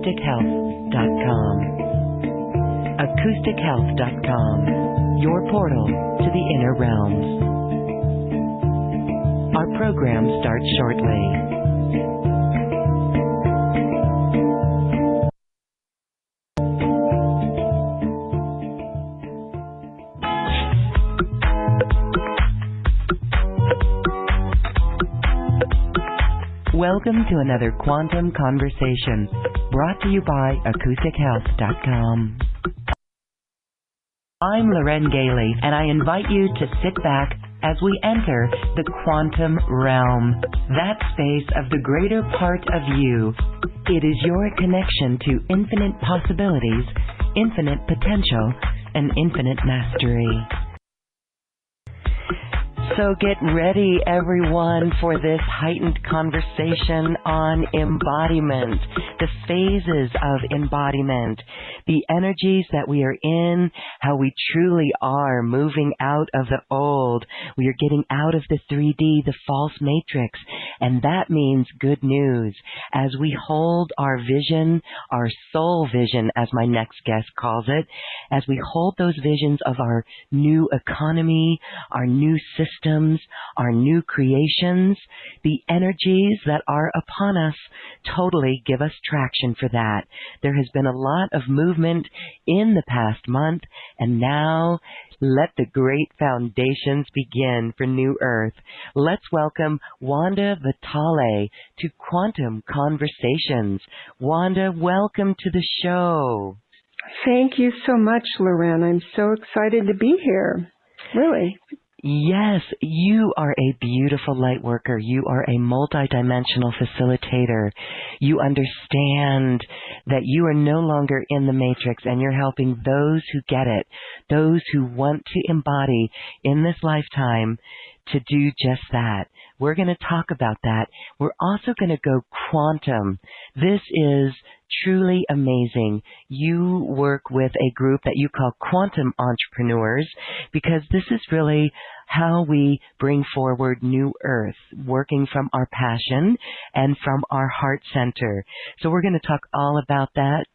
acoustichealth.com. acoustichealth.com, your portal to the inner realms. Our program starts shortly. Welcome to another Quantum Conversation, brought to you by acoustichealth.com. I'm Loren Gailey, and I invite you to sit back as we enter the quantum realm, that space of the greater part of you. It is your connection to infinite possibilities, infinite potential, and infinite mastery. So get ready, everyone, for this heightened conversation on embodiment, the phases of embodiment, the energies that we are in, how we truly are moving out of the old. We are getting out of the 3D, the false matrix, and that means good news. As we hold our vision, our soul vision, as my next guest calls it, as we hold those visions of our new economy, our new systems, our new creations, the energies that are upon us totally give us traction for that. There has been a lot of movement in the past month, and now let the great foundations begin for New Earth. Let's welcome Wanda Vitale to Quantum Conversations. Wanda, welcome to the show. Thank you so much, Loren. I'm so excited to be here. Really. Yes, you are a beautiful light worker. You are a multidimensional facilitator. You understand that you are no longer in the matrix, and you're helping those who get it, those who want to embody in this lifetime to do just that. We're going to talk about that. We're also going to go quantum. This is truly amazing. You work with a group that you call quantum entrepreneurs, because this is really how we bring forward New Earth, working from our passion and from our heart center. So we're going to talk all about that.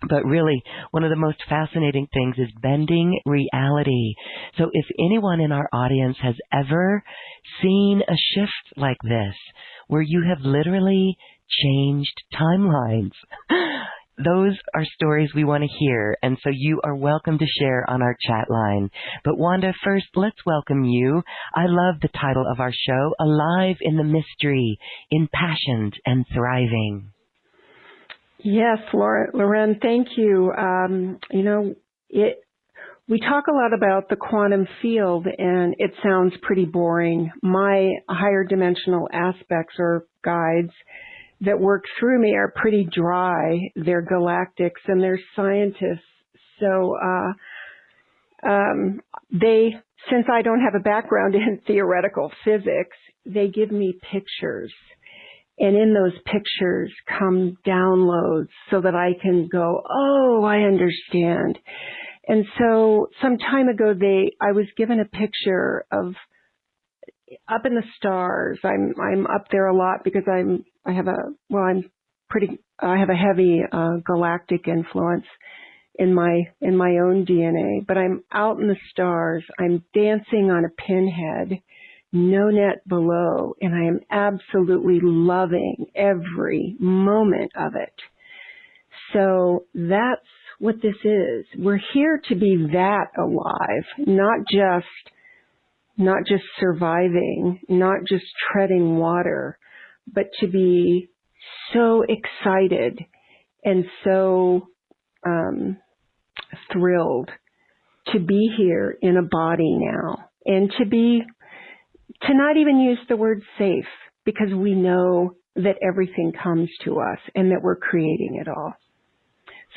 But really, one of the most fascinating things is bending reality. So if anyone in our audience has ever seen a shift like this, where you have literally changed timelines, those are stories we want to hear, and so you are welcome to share on our chat line. But Wanda, first, let's welcome you. I love the title of our show, Alive in the Mystery, Impassioned and Thriving. Yes, Loren, thank you. We talk a lot about the quantum field, and it sounds pretty boring. My higher dimensional aspects or guides that work through me are pretty dry. They're galactics and they're scientists. So since I don't have a background in theoretical physics, they give me pictures. And in those pictures come downloads so that I can go, oh, I understand. And so some time ago, I was given a picture of up in the stars. I'm up there a lot because I have a heavy galactic influence in my own DNA. But I'm out in the stars. I'm dancing on a pinhead, no net below, and I am absolutely loving every moment of it. So that's what this is. We're here to be that alive, not just surviving, not just treading water, but to be so excited and so thrilled to be here in a body now, and to not even use the word safe, because we know that everything comes to us and that we're creating it all.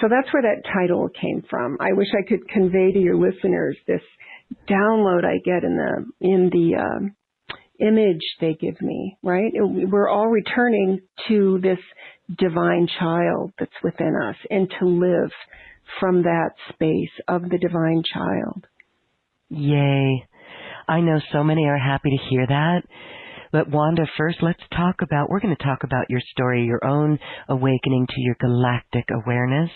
So that's where that title came from. I wish I could convey to your listeners this download I get in the image they give me, right? We're all returning to this divine child that's within us, and to live from that space of the divine child. Yay. I know so many are happy to hear that. But Wanda, first we're going to talk about your story, your own awakening to your galactic awareness.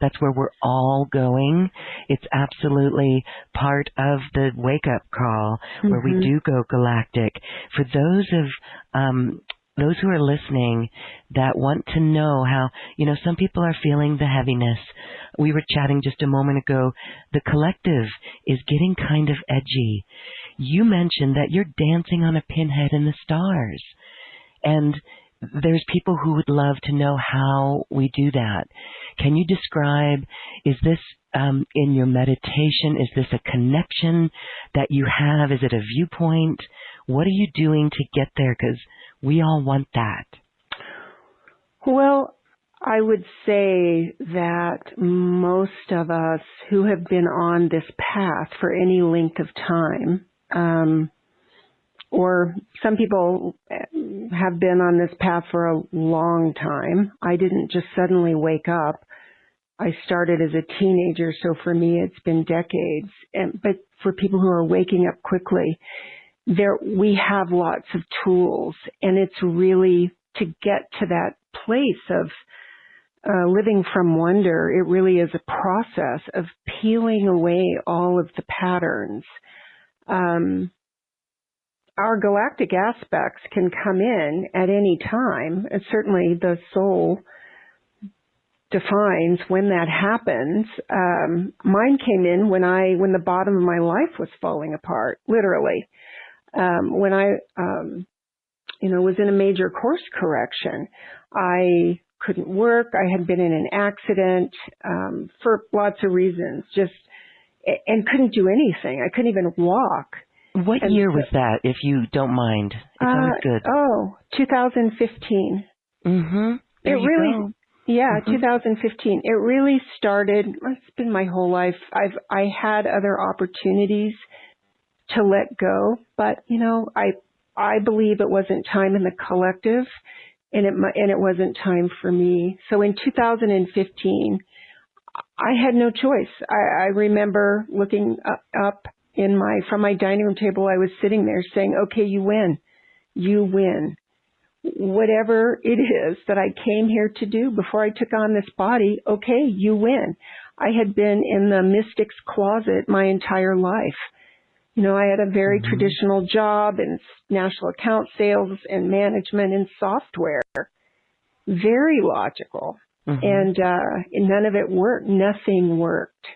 That's where we're all going. It's absolutely part of the wake-up call where we do go galactic. For those who are listening that want to know how, some people are feeling the heaviness. We were chatting just a moment ago. The collective is getting kind of edgy. You mentioned that you're dancing on a pinhead in the stars. And there's people who would love to know how we do that. Can you describe, is this in your meditation? Is this a connection that you have? Is it a viewpoint? What are you doing to get there? Because we all want that. Well, I would say that most of us who have been on this path for any length of time, or some people have been on this path for a long time. I didn't just suddenly wake up. I started as a teenager, so for me it's been decades. But for people who are waking up quickly, we have lots of tools, and it's really to get to that place of living from wonder. It really is a process of peeling away all of the patterns. Our galactic aspects can come in at any time, and certainly the soul defines when that happens. Mine came in when the bottom of my life was falling apart, literally. When I, was in a major course correction. I couldn't work. I had been in an accident for lots of reasons, and couldn't do anything. I couldn't even walk. What year was that, if you don't mind? It's always good. 2015. Mm-hmm. There you go. Yeah, 2015. It really started, it's been my whole life. I had other opportunities to let go, but, I believe it wasn't time in the collective, and it wasn't time for me. So in 2015, I had no choice. I remember looking up from my dining room table. I was sitting there saying, okay, you win. You win. Whatever it is that I came here to do before I took on this body, okay, you win. I had been in the mystic's closet my entire life. I had a very traditional job in national account sales and management and software. Very logical. And none of it worked. Nothing worked.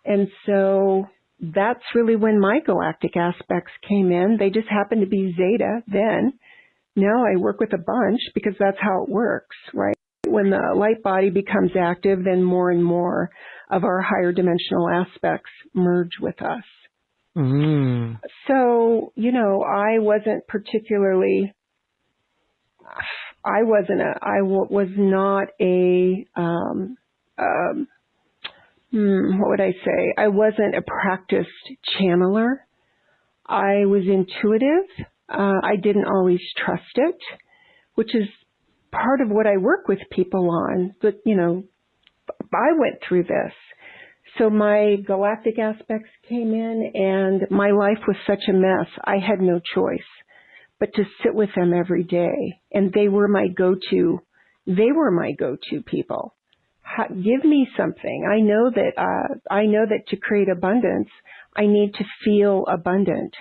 And so that's really when my galactic aspects came in. They just happened to be Zeta then. Now I work with a bunch because that's how it works, right? When the light body becomes active, then more and more of our higher dimensional aspects merge with us. So, I was not a, what would I say? I wasn't a practiced channeler. I was intuitive. I didn't always trust it, which is part of what I work with people on. But, I went through this. So my galactic aspects came in, and my life was such a mess. I had no choice but to sit with them every day. And they were my go-to. They were my go-to people. Give me something. I know that to create abundance, I need to feel abundant.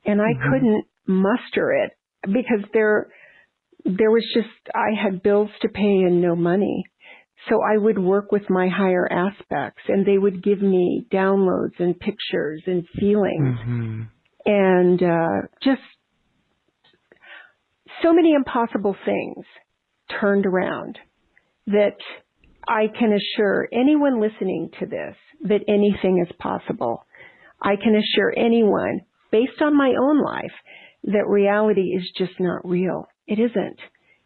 And I couldn't muster it because there was I had bills to pay and no money. So I would work with my higher aspects, and they would give me downloads and pictures and feelings. And just so many impossible things turned around that I can assure anyone listening to this that anything is possible. I can assure anyone, based on my own life, that reality is just not real. It isn't.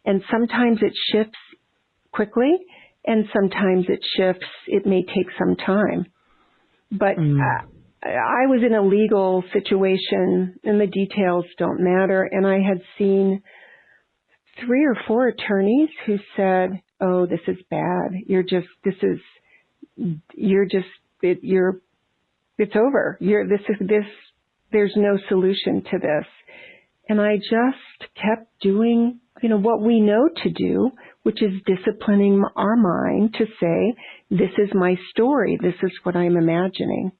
And sometimes it shifts quickly, and sometimes it may take some time. But I was in a legal situation, and the details don't matter, and I had seen 3 or 4 attorneys who said, oh, this is bad. It's over. There's no solution to this. And I just kept doing, what we know to do, which is disciplining our mind to say, this is my story. This is what I'm imagining.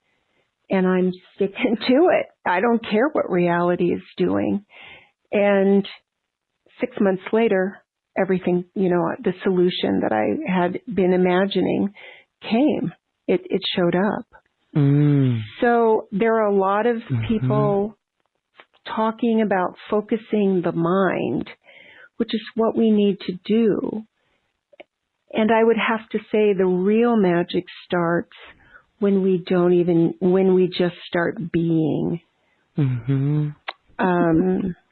And I'm sticking to it. I don't care what reality is doing. And 6 months later, everything, the solution that I had been imagining came. It showed up. So there are a lot of people talking about focusing the mind, which is what we need to do. And I would have to say the real magic starts when we just start being.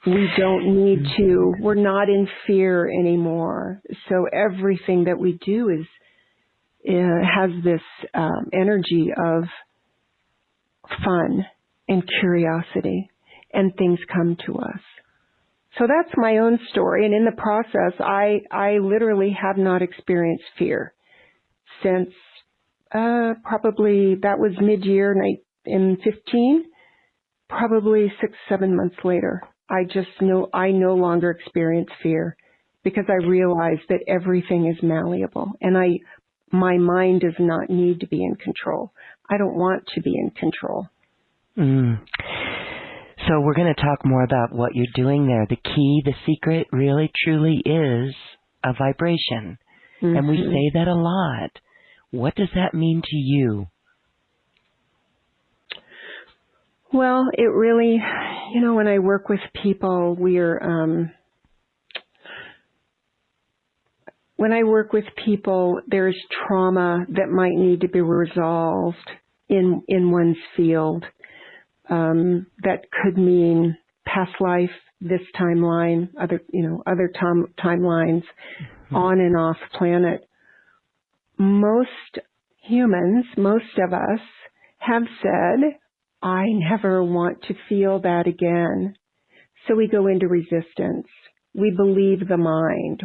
We don't need to, we're not in fear anymore. So everything that we do has this energy of fun and curiosity, and things come to us. So that's my own story. And in the process, I literally have not experienced fear since probably that was mid-year in 15. Probably 6-7 months later, I no longer experience fear because I realize that everything is malleable, and my mind does not need to be in control. I don't want to be in control. So we're going to talk more about what you're doing there. The key, the secret really truly is a vibration. And we say that a lot. What does that mean to you? Well, it really, when I work with people, when I work with people, there's trauma that might need to be resolved in one's field. That could mean past life, this timeline, other timelines, on and off planet. Most humans, most of us, have said, I never want to feel that again. So we go into resistance. We believe the mind.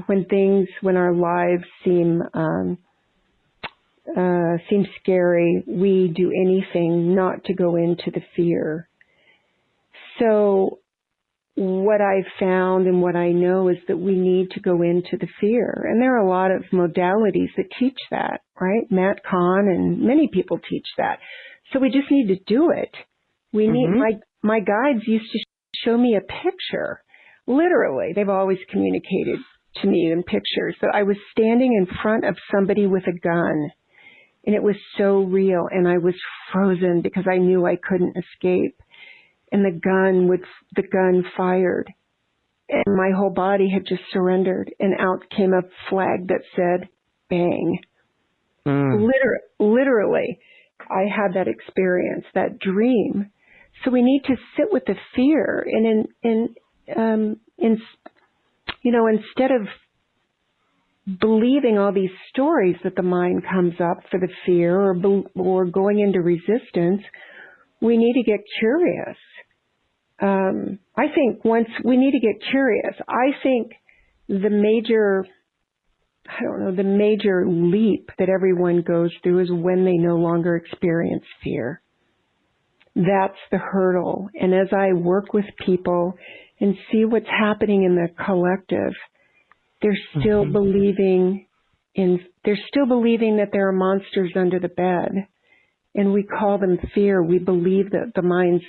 When our lives seem scary, we do anything not to go into the fear. So what I've found and what I know is that we need to go into the fear. And there are a lot of modalities that teach that, right? Matt Kahn and many people teach that. So we just need to do it. We need, my guides used to show me a picture. Literally, they've always communicated to me in pictures. So I was standing in front of somebody with a gun, and it was so real, and I was frozen because I knew I couldn't escape. And the gun fired, and my whole body had just surrendered, and out came a flag that said, bang. Literally, I had that experience, that dream. So we need to sit with the fear, and instead of believing all these stories that the mind comes up for the fear or going into resistance, we need to get curious. I think once we need to get curious, I think the major leap that everyone goes through is when they no longer experience fear. That's the hurdle. And as I work with people and see what's happening in the collective, they're still believing that there are monsters under the bed. And we call them fear. We believe that the mind's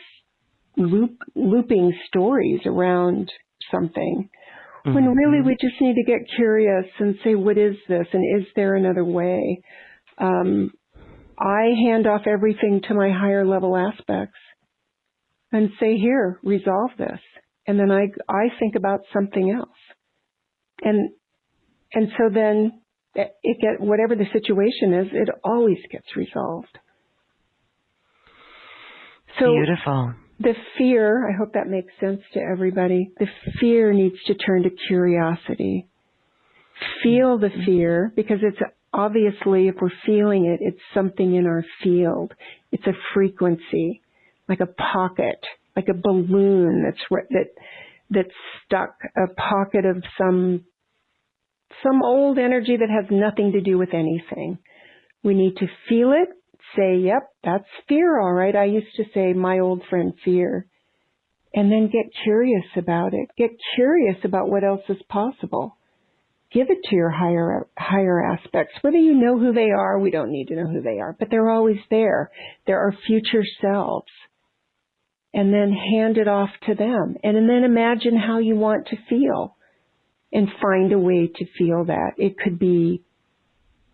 looping stories around something. When really we just need to get curious and say, what is this? And is there another way? I hand off everything to my higher level aspects and say, here, resolve this. And then I think about something else. And so then whatever the situation is, it always gets resolved. So beautiful. The fear, I hope that makes sense to everybody, the fear needs to turn to curiosity. Feel the fear, because it's obviously, if we're feeling it, it's something in our field. It's a frequency, like a pocket, like a balloon that's stuck, a pocket of some old energy that has nothing to do with anything. We need to feel it, say, yep, that's fear, all right. I used to say, my old friend fear. and then get curious about it. Get curious about what else is possible. Give it to your higher aspects. Whether you know who they are, we don't need to know who they are, but they're always there. There are future selves. And then hand it off to them. And then imagine how you want to feel and find a way to feel that. It could be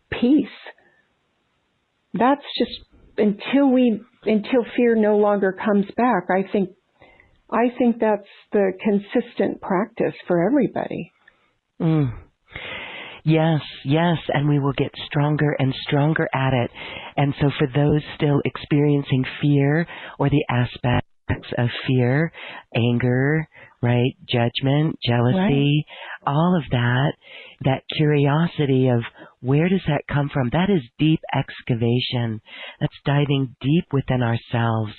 peace. That's just until fear no longer comes back. I think that's the consistent practice for everybody. Yes, and we will get stronger and stronger at it. And so for those still experiencing fear or the aspects of fear, anger, right, judgment, jealousy, all of that curiosity of where does that come from? That is deep excavation. That's diving deep within ourselves.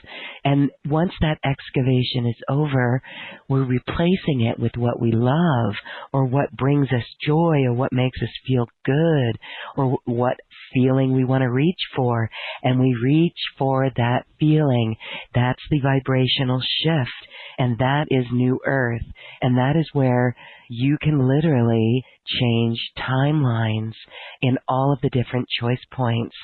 And once that excavation is over, we're replacing it with what we love or what brings us joy or what makes us feel good or what feeling we want to reach for. And we reach for that feeling. That's the vibrational shift. And that is New Earth. And that is where you can literally change timelines in all of the different choice points.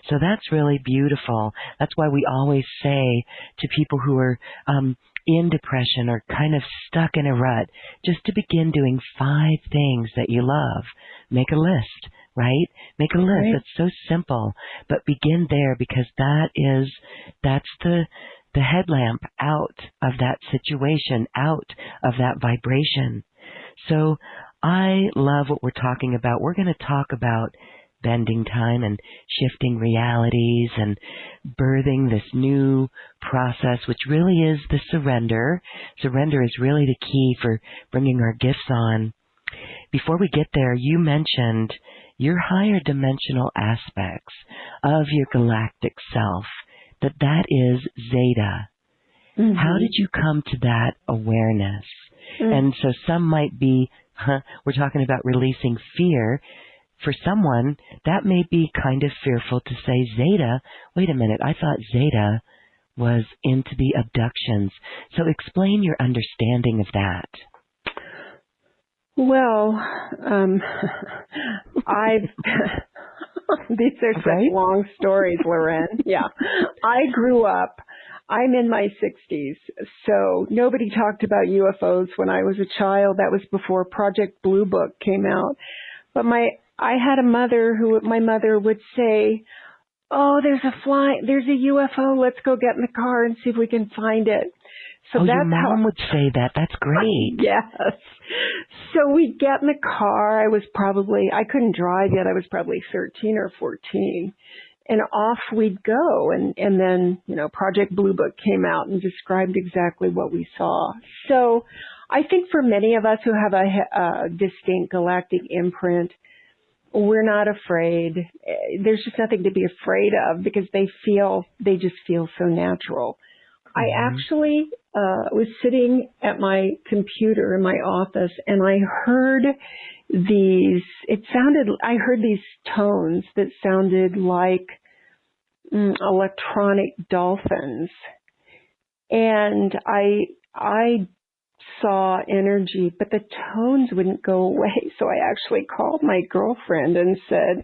So that's really beautiful. That's why we always say to people who are in depression or kind of stuck in a rut, just to begin doing 5 things that you love. Make a list, right? Make a list. Right. It's so simple. But begin there because that's the headlamp out of that situation, out of that vibration. So I love what we're talking about. We're going to talk about bending time and shifting realities and birthing this new process, which really is the surrender. Surrender is really the key for bringing our gifts on. Before we get there, you mentioned your higher dimensional aspects of your galactic self, that is Zeta. Mm-hmm. How did you come to that awareness? Mm-hmm. And so some might be, we're talking about releasing fear. For someone, that may be kind of fearful to say Zeta. Wait a minute, I thought Zeta was into the abductions. So explain your understanding of that. Well, these are such long stories, Loren. Yeah. I'm in my 60s, so nobody talked about UFOs when I was a child. That was before Project Blue Book came out. But I had a mother my mother would say, "Oh, there's a UFO. Let's go get in the car and see if we can find it." So that's your mom would say that. That's great. Yes. So we'd get in the car. I couldn't drive yet. I was probably 13 or 14. And off we'd go. And then, Project Blue Book came out and described exactly what we saw. So I think for many of us who have a distinct galactic imprint, we're not afraid. There's just nothing to be afraid of because they just feel so natural. Mm-hmm. I actually was sitting at my computer in my office and I heard these tones that sounded like electronic dolphins. And I saw energy, but the tones wouldn't go away. So I actually called my girlfriend and said,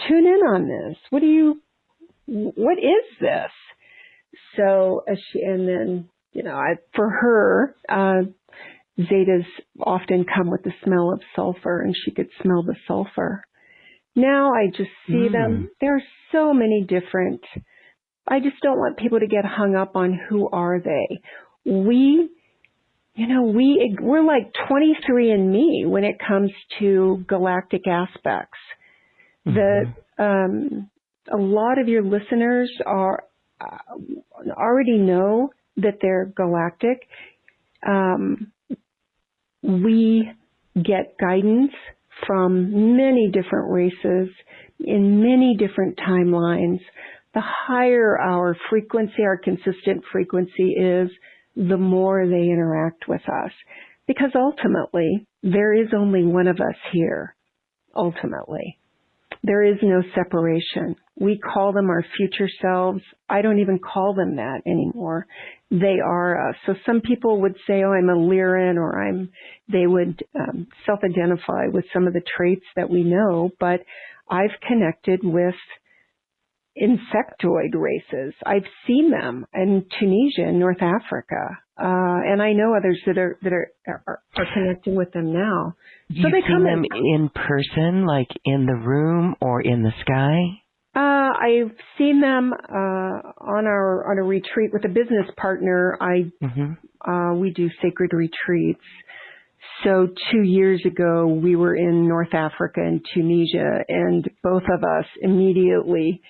"Tune in on this. What is this?" So, for her, Zetas often come with the smell of sulfur, and she could smell the sulfur. Now I just see them. There are so many different. I just don't want people to get hung up on who are they. We're like 23andMe when it comes to galactic aspects. Mm-hmm. A lot of your listeners already know that they're galactic. We get guidance from many different races in many different timelines. The higher our frequency, our consistent frequency is, the more they interact with us. Because ultimately, there is only one of us here. Ultimately. There is no separation. We call them our future selves. I don't even call them that anymore. They are us. So some people would say, oh, I'm a Lyran, or they would self-identify with some of the traits that we know, but I've connected with insectoid races. I've seen them in Tunisia and North Africa, and I know others that are connecting with them now. So You've seen them in person, like in the room or in the sky? I've seen them on a retreat with a business partner. We do sacred retreats. So 2 years ago, we were in North Africa and Tunisia, and both of us immediately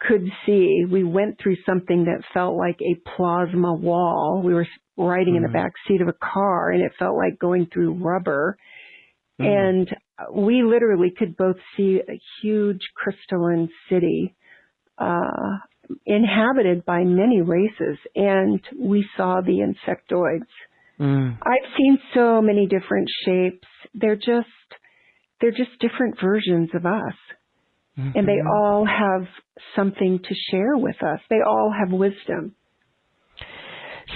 could see. We went through something that felt like a plasma wall. We were riding in the back seat of a car, and it felt like going through rubber. And we literally could both see a huge crystalline city inhabited by many races, and we saw the insectoids. I've seen so many different shapes. They're just different versions of us. And they all have something to share with us. They all have wisdom.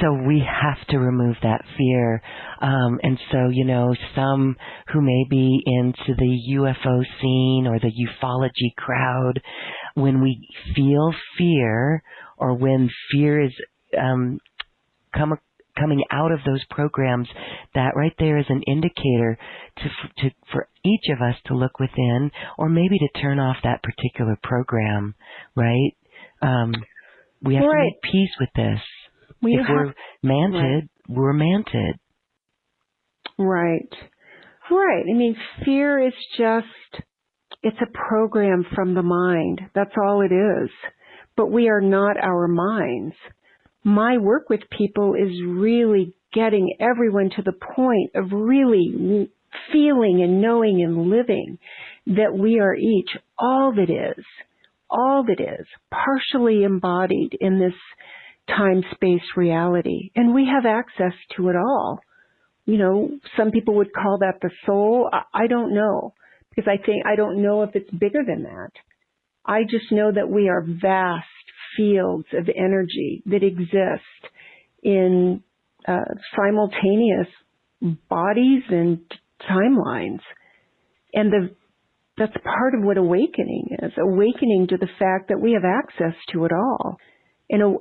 So we have to remove that fear. And so, some who may be into the UFO scene or the ufology crowd, when we feel fear, or when fear is coming out of those programs, that right there is an indicator for each of us to look within, or maybe to turn off that particular program, right? We have to make peace with this. If we're manted, we're manted. Right. I mean, fear is it's a program from the mind. That's all it is. But we are not our minds. My work with people is really getting everyone to the point of really feeling and knowing and living that we are each all that is, partially embodied in this time-space reality. And we have access to it all. Some people would call that the soul. I don't know, because I don't know if it's bigger than that. I just know that we are vast fields of energy that exist in simultaneous bodies and timelines. And that's part of what awakening is, awakening to the fact that we have access to it all. And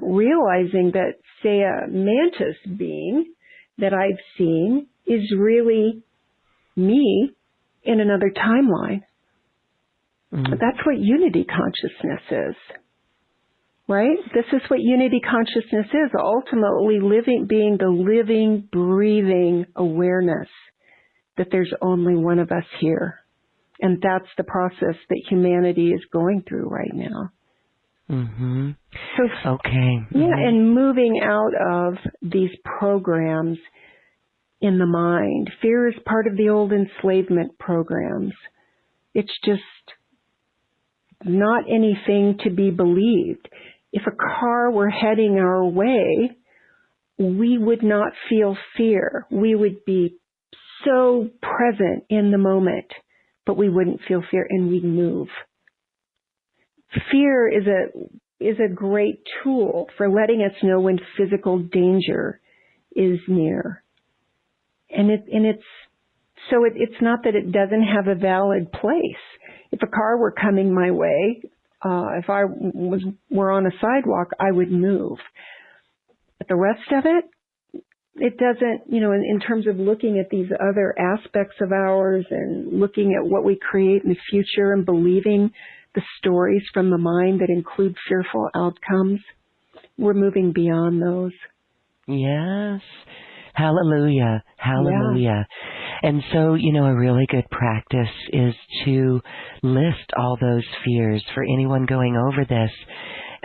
realizing that, say, a mantis being that I've seen is really me in another timeline. That's what unity consciousness is, right? This is what unity consciousness is, ultimately being the living, breathing awareness that there's only one of us here. And that's the process that humanity is going through right now. So, okay. Yeah, and moving out of these programs in the mind. Fear is part of the old enslavement programs. It's just not anything to be believed. If a car were heading our way, we would not feel fear. We would be so present in the moment, but we wouldn't feel fear, and we'd move. Fear is a great tool for letting us know when physical danger is near. And it's not that it doesn't have a valid place. If a car were coming my way, if I were on a sidewalk, I would move. But the rest of it doesn't, in terms of looking at these other aspects of ours and looking at what we create in the future and believing the stories from the mind that include fearful outcomes, we're moving beyond those. Yes. Hallelujah. Hallelujah. Yeah. And so, a really good practice is to list all those fears for anyone going over this.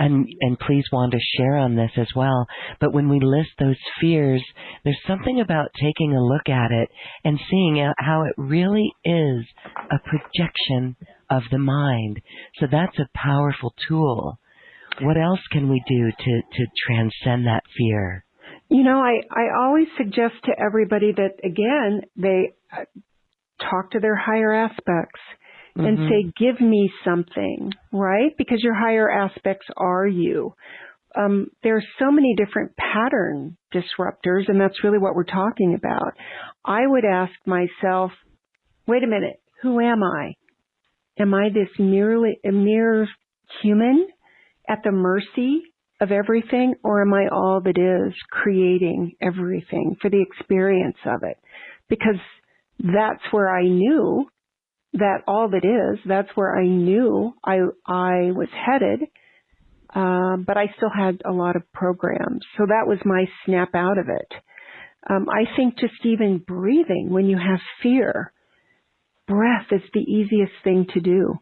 And please, Wanda, share on this as well. But when we list those fears, there's something about taking a look at it and seeing how it really is a projection of the mind. So that's a powerful tool. What else can we do to transcend that fear? I always suggest to everybody that, again, they talk to their higher aspects. and say, give me something, right? Because your higher aspects are you. There are so many different pattern disruptors, and that's really what we're talking about. I would ask myself, wait a minute, who am I? Am I this a mere human at the mercy of everything, or am I all that is, creating everything for the experience of it? Because that's where I knew that all that is, that's where I knew I was headed, but I still had a lot of programs. So that was my snap out of it. I think just even breathing, when you have fear, breath is the easiest thing to do.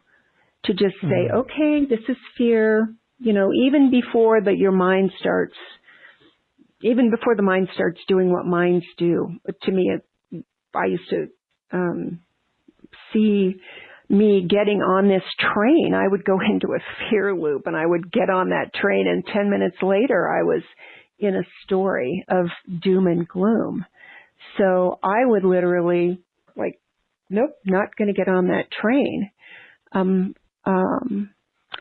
To just say, okay, this is fear, even before your mind starts, even before the mind starts doing what minds do. To me, I used to see me getting on this train. I would go into a fear loop and I would get on that train, and 10 minutes later I was in a story of doom and gloom. So I would literally nope, not going to get on that train.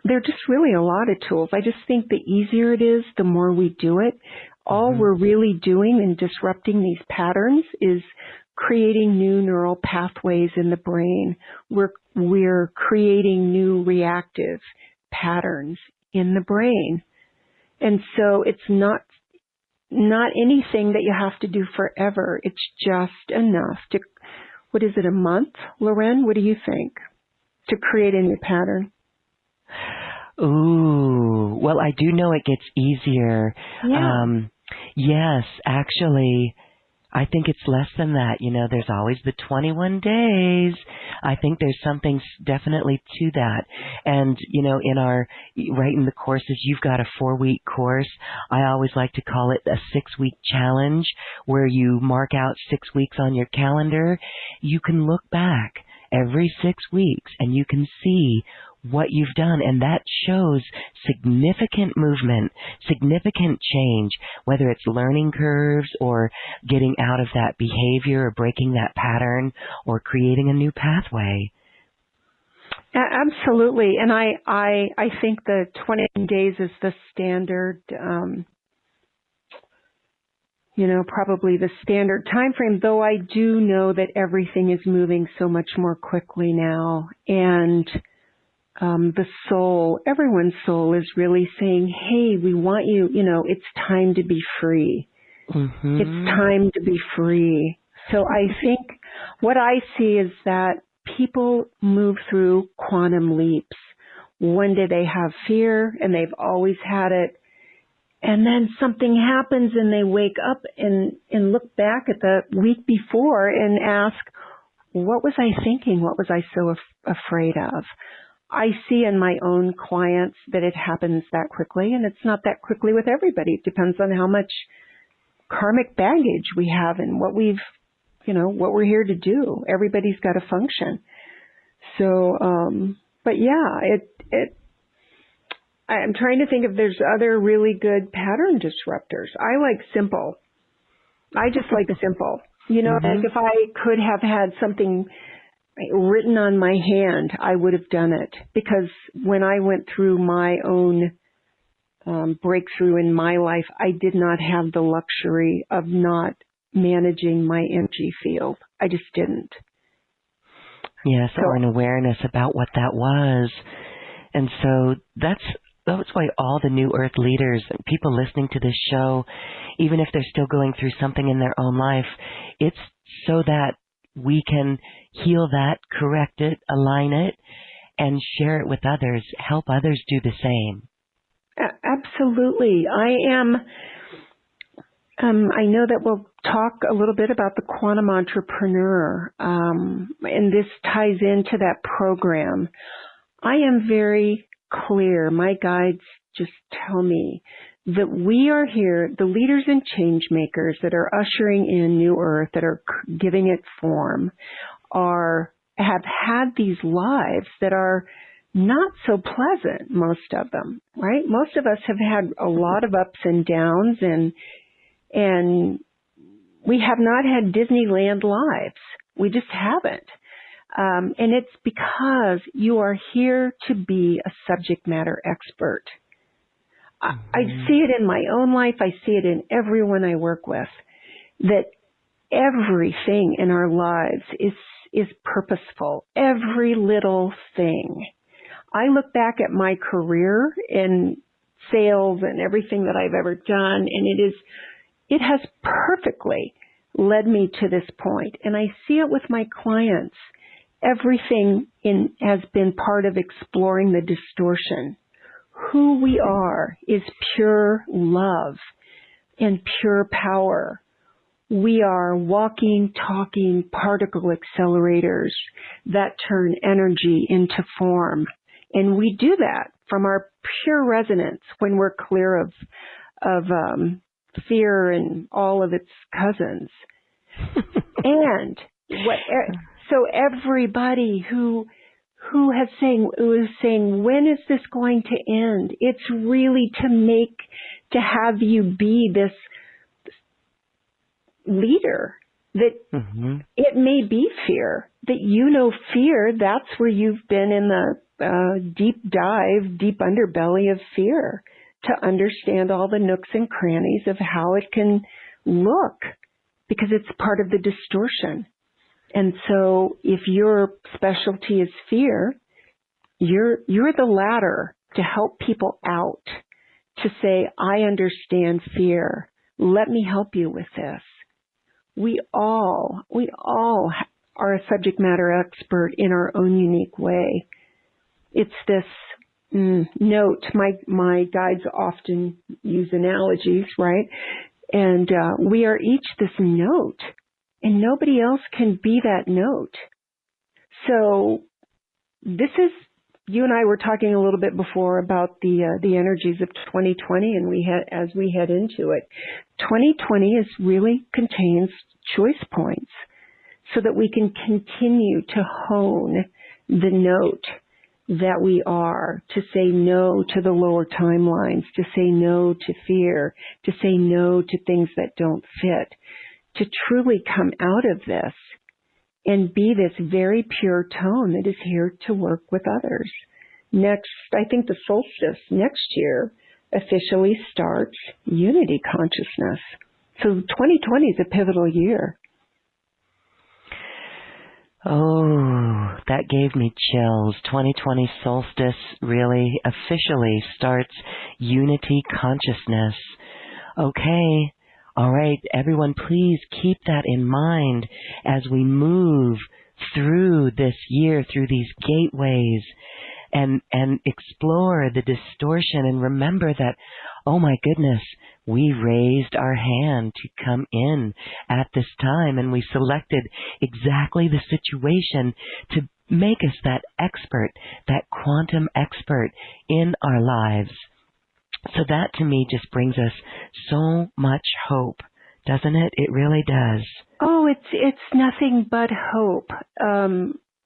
There are just really a lot of tools. I just think the easier it is, the more we do it. All we're really doing in disrupting these patterns is creating new neural pathways in the brain. We're creating new reactive patterns in the brain. And so it's not anything that you have to do forever. It's just enough to, what is it, a month, Loren? What do you think? To create a new pattern. Ooh, well, I do know it gets easier. Yeah. Yes, actually, I think it's less than that. There's always the 21 days. I think there's something definitely to that. And, right in the courses, you've got a 4-week course. I always like to call it a 6-week challenge, where you mark out 6 weeks on your calendar. You can look back every 6 weeks and you can see what you've done, and that shows significant movement, significant change, whether it's learning curves or getting out of that behavior or breaking that pattern or creating a new pathway. Absolutely. And I think the 21 days is the standard, probably the standard time frame, though I do know that everything is moving so much more quickly now. And the soul, everyone's soul is really saying, hey, we want you, it's time to be free. It's time to be free. So I think what I see is that people move through quantum leaps. One day they have fear and they've always had it. And then something happens and they wake up and look back at the week before and ask, what was I thinking? What was I so afraid of? I see in my own clients that it happens that quickly, and it's not that quickly with everybody. It depends on how much karmic baggage we have and what what we're here to do. Everybody's got to function. So, but yeah, I'm trying to think if there's other really good pattern disruptors. I like simple. I just like simple. Like if I could have had something written on my hand, I would have done it, because when I went through my own breakthrough in my life, I did not have the luxury of not managing my energy field. I just didn't. Yes, or an awareness about what that was. And so that's why all the new Earth leaders and people listening to this show, even if they're still going through something in their own life, it's so that we can heal that, correct it, align it, and share it with others, help others do the same. Absolutely. I know that we'll talk a little bit about the quantum entrepreneur, and this ties into that program. I am very clear. My guides just tell me that we are here, the leaders and change makers that are ushering in New Earth, that are giving it form, have had these lives that are not so pleasant, most of them, right? Most of us have had a lot of ups and downs, and we have not had Disneyland lives. We just haven't. And it's because you are here to be a subject matter expert. I see it in my own life. I see it in everyone I work with, that everything in our lives is purposeful. Every little thing. I look back at my career in sales and everything that I've ever done, and it has perfectly led me to this point. And I see it with my clients. Everything has been part of exploring the distortion. Who we are is pure love and pure power. We are walking, talking particle accelerators that turn energy into form. And we do that from our pure resonance when we're clear of fear and all of its cousins. And so everybody who is saying, when is this going to end? It's really to have you be this leader that it may be fear, that fear, that's where you've been in the deep dive, deep underbelly of fear to understand all the nooks and crannies of how it can look, because it's part of the distortion. And so if your specialty is fear, you're the ladder to help people out, to say, I understand fear. Let me help you with this. We all are a subject matter expert in our own unique way. It's this note. My guides often use analogies, right? And we are each this note, and nobody else can be that note. So this is, you and I were talking a little bit before about the energies of 2020, and as we head into it, 2020 really contains choice points so that we can continue to hone the note that we are, to say no to the lower timelines, to say no to fear, to say no to things that don't fit, to truly come out of this and be this very pure tone that is here to work with others. Next, I think the solstice next year officially starts unity consciousness. So 2020 is a pivotal year. Oh, that gave me chills. 2020 solstice really officially starts unity consciousness. Okay. All right, everyone, please keep that in mind as we move through this year, through these gateways, and explore the distortion, and remember that, oh my goodness, we raised our hand to come in at this time, and we selected exactly the situation to make us that expert, that quantum expert in our lives. So that to me just brings us so much hope, doesn't it? It really does. Oh, it's nothing but hope.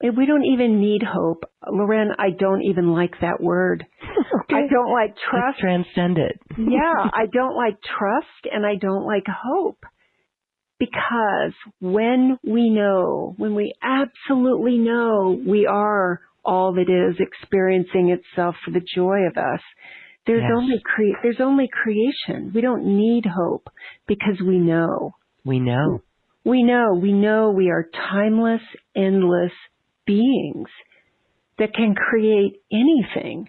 We don't even need hope. Loren, I don't even like that word. Okay. I don't like trust. Let's transcend it. Yeah, I don't like trust, and I don't like hope. Because when we absolutely know we are all that is experiencing itself for the joy of us, there's only creation. We don't need hope because we know. We know. We know we are timeless, endless beings that can create anything.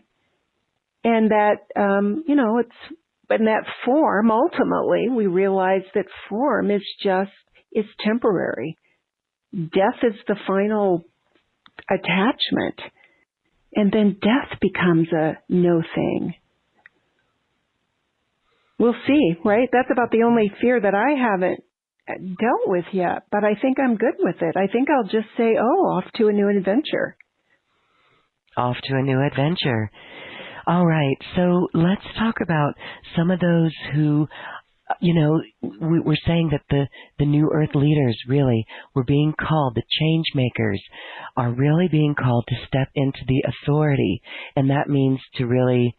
And that, it's in that form, ultimately, we realize that form is temporary. Death is the final attachment. And then death becomes a no thing. We'll see, right? That's about the only fear that I haven't dealt with yet, but I think I'm good with it. I think I'll just say, off to a new adventure. Off to a new adventure. All right, so let's talk about some of those who, we're saying that the new Earth leaders really were being called, the change makers are really being called to step into the authority, and that means to really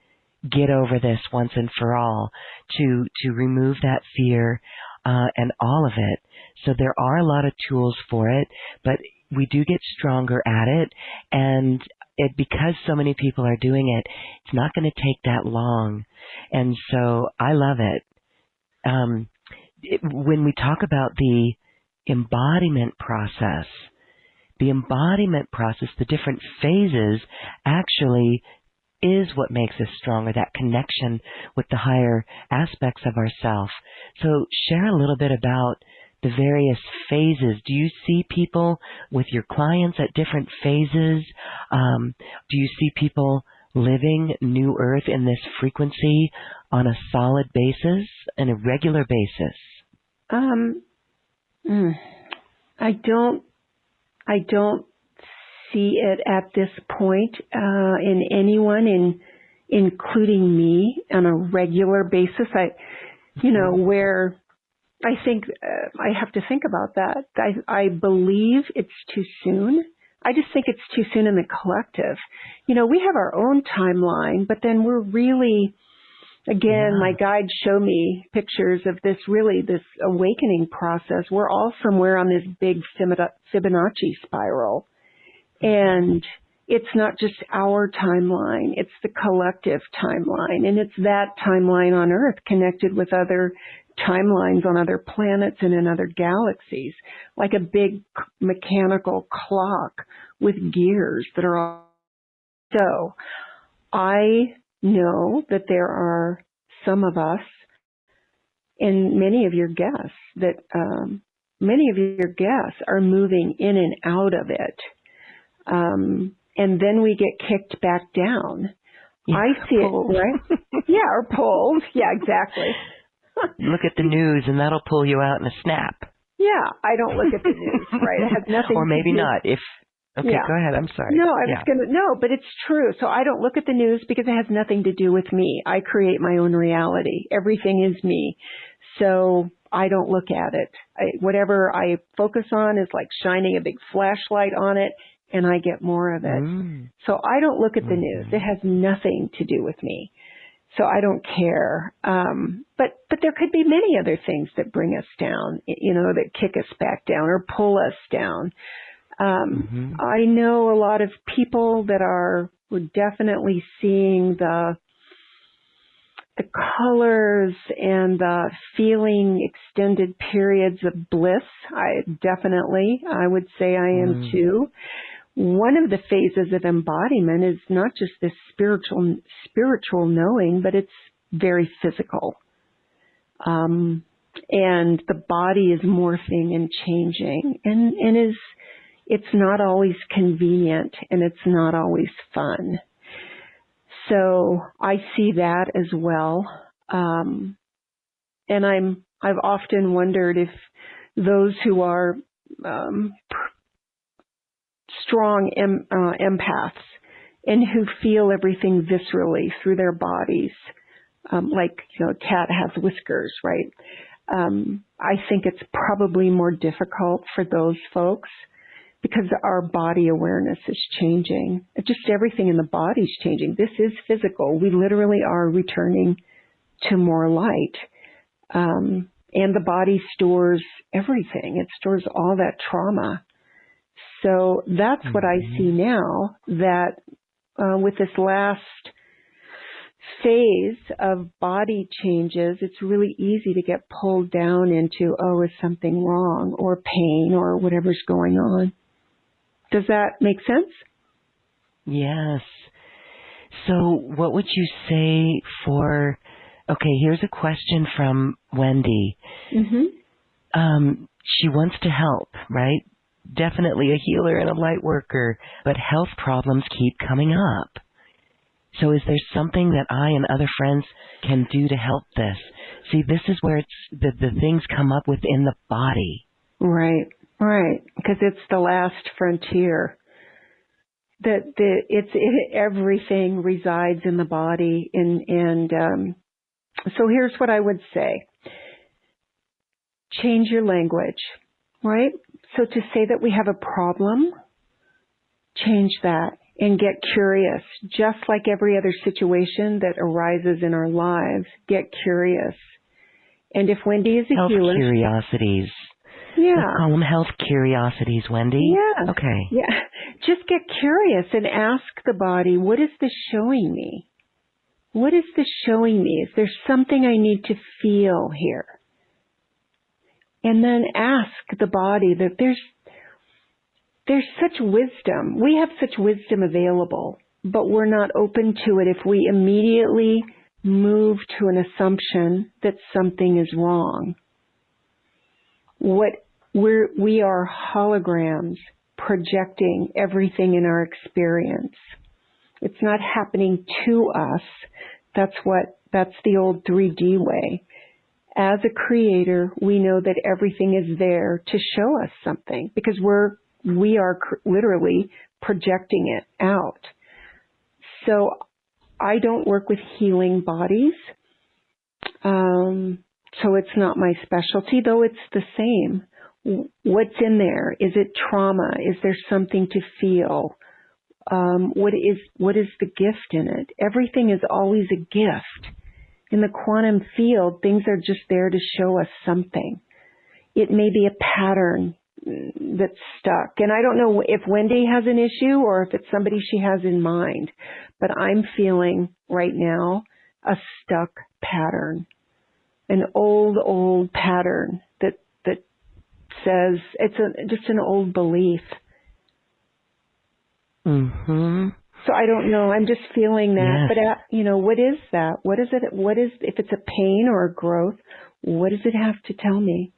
get over this once and for all, to remove that fear and all of it. So there are a lot of tools for it, but we do get stronger at it, and because so many people are doing it, it's not going to take that long. And so I love it. When we talk about the embodiment process, the different phases actually is what makes us stronger, that connection with the higher aspects of ourself. So share a little bit about the various phases. Do you see people with your clients at different phases? Do you see people living New Earth in this frequency on a solid basis and a regular basis? I don't see it at this point in anyone, including me, on a regular basis. Where I think I have to think about that. I believe it's too soon. I just think it's too soon in the collective. We have our own timeline, but then we're really, again, my guides show me pictures of this awakening process. We're all somewhere on this big Fibonacci spiral. And it's not just our timeline, it's the collective timeline. And it's that timeline on Earth connected with other timelines on other planets and in other galaxies, like a big mechanical clock with gears that are all. So I know that there are some of us, and many of your guests, are moving in and out of it. And then we get kicked back down. Yeah, I see pulled. it, right? Yeah, or pulled. Yeah, exactly. Look at the news, and that'll pull you out in a snap. Yeah, I don't look at the news, right? It has nothing or maybe to do. not. Okay, go ahead. I'm sorry. No, but it's true. So I don't look at the news because it has nothing to do with me. I create my own reality. Everything is me. So I don't look at it. Whatever I focus on is like shining a big flashlight on it, and I get more of it. So I don't look at the news. It has nothing to do with me. So I don't care. But there could be many other things that bring us down, that kick us back down or pull us down. I know a lot of people that we're definitely seeing the colors and the feeling extended periods of bliss. I would say I am too. One of the phases of embodiment is not just this spiritual knowing, but it's very physical. And the body is morphing and changing, and it's not always convenient, and it's not always fun. So I see that as well. And I've often wondered if those who are strong empaths and who feel everything viscerally through their bodies, like, cat has whiskers, right? I think it's probably more difficult for those folks because our body awareness is changing. Just everything in the body's changing. This is physical. We literally are returning to more light. And the body stores everything. It stores all that trauma. So that's what I see now, that with this last phase of body changes, it's really easy to get pulled down into, is something wrong, or pain, or whatever's going on. Does that make sense? Yes. So what would you say for, here's a question from Wendy. She wants to help, right? Definitely a healer and a light worker, but health problems keep coming up. So is there something that I and other friends can do to help this? See, this is where the things come up within the body. Right. Because it's the last frontier. Everything resides in the body, and so here's what I would say. Change your language, right? So to say that we have a problem, change that and get curious. Just like every other situation that arises in our lives, get curious. And if Wendy is a healer... Curiosities. Let's call them health curiosities, Wendy. Yeah. Okay. Yeah. Just get curious and ask the body, what is this showing me? What is this showing me? Is there something I need to feel here? And then ask the body that there's such wisdom. We have such wisdom available, but we're not open to it if we immediately move to an assumption that something is wrong. We are holograms projecting everything in our experience. It's not happening to us. That's the old 3D way. As a creator, we know that everything is there to show us something because we are literally projecting it out. So I don't work with healing bodies. So it's not my specialty, though it's the same. What's in there? Is it trauma? Is there something to feel? What is the gift in it? Everything is always a gift. In the quantum field, things are just there to show us something. It may be a pattern that's stuck. And I don't know if Wendy has an issue or if it's somebody she has in mind, but I'm feeling right now a stuck pattern, an old pattern that says it's just an old belief. Mm-hmm. So I don't know. I'm just feeling that. Yes. But, what is that? What is it? If it's a pain or a growth, what does it have to tell me?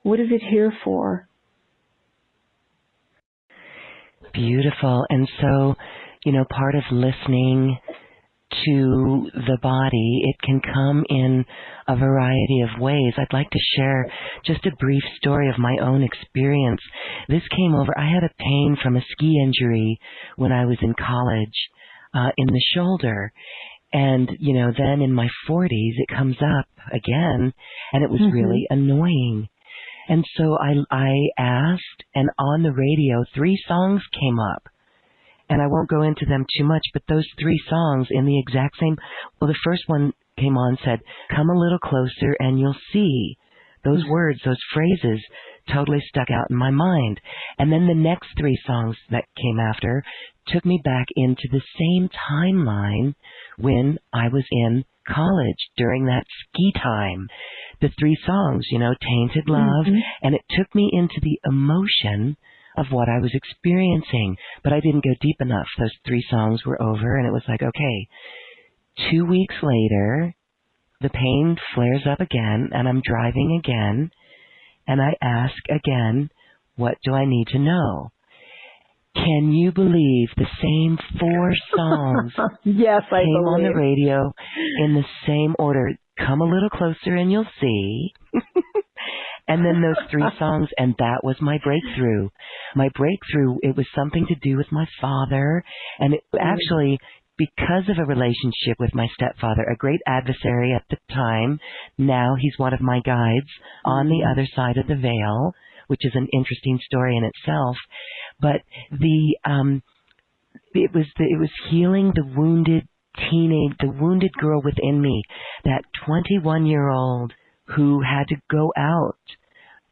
What is it here for? Beautiful. And so, part of listening to the body, it can come in a variety of ways. I'd like to share just a brief story of my own experience. This came over. I had a pain from a ski injury when I was in college in the shoulder. And, then in my 40s, it comes up again, and it was really annoying. And so I asked, and on the radio, 3 songs came up. And I won't go into them too much, but those 3 songs in the exact same, the first one came on, said, come a little closer and you'll see. Those words, those phrases totally stuck out in my mind. And then the next 3 songs that came after took me back into the same timeline when I was in college during that ski time. The 3 songs, Tainted Love, and it took me into the emotion of what I was experiencing, but I didn't go deep enough. Those 3 songs were over, and it was like, okay, 2 weeks later, the pain flares up again, and I'm driving again, and I ask again, what do I need to know? Can you believe the same 4 songs yes, I came believe. on the radio in the same order? Come a little closer and you'll see. And then those 3 songs, and that was my breakthrough. My breakthrough, it was something to do with my father, and it actually, because of a relationship with my stepfather, a great adversary at the time. Now he's one of my guides on the other side of the veil, which is an interesting story in itself. But it was healing the wounded girl within me, that 21-year-old who had to go out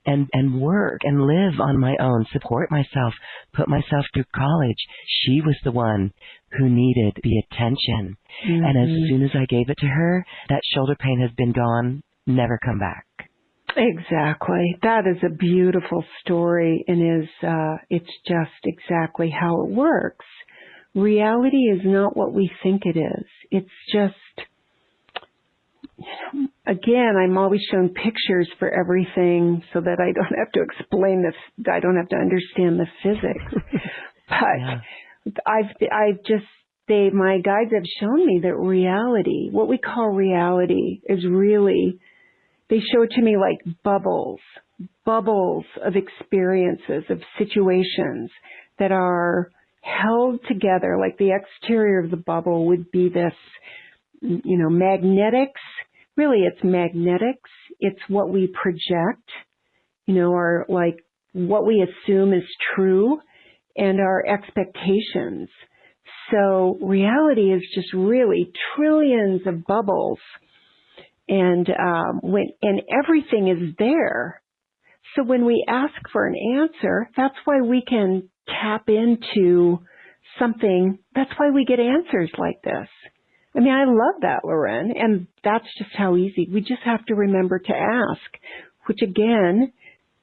and work and live on my own, support myself, put myself through college. She was the one who needed the attention. And as soon as I gave it to her, that shoulder pain has been gone, never come back. Exactly. That is a beautiful story, and it's just exactly how it works. Reality is not what we think it is. It's just, again, I'm always showing pictures for everything so that I don't have to explain this. I don't have to understand the physics. But my guides have shown me that reality, what we call reality, is really, they show it to me like bubbles of experiences, of situations that are held together. Like the exterior of the bubble would be this, magnetics. Really, it's magnetics. It's what we project, or like what we assume is true, and our expectations. So reality is just really trillions of bubbles, and everything is there. So when we ask for an answer, that's why we can tap into something. That's why we get answers like this. I mean, I love that, Loren, and that's just how easy. We just have to remember to ask, which again,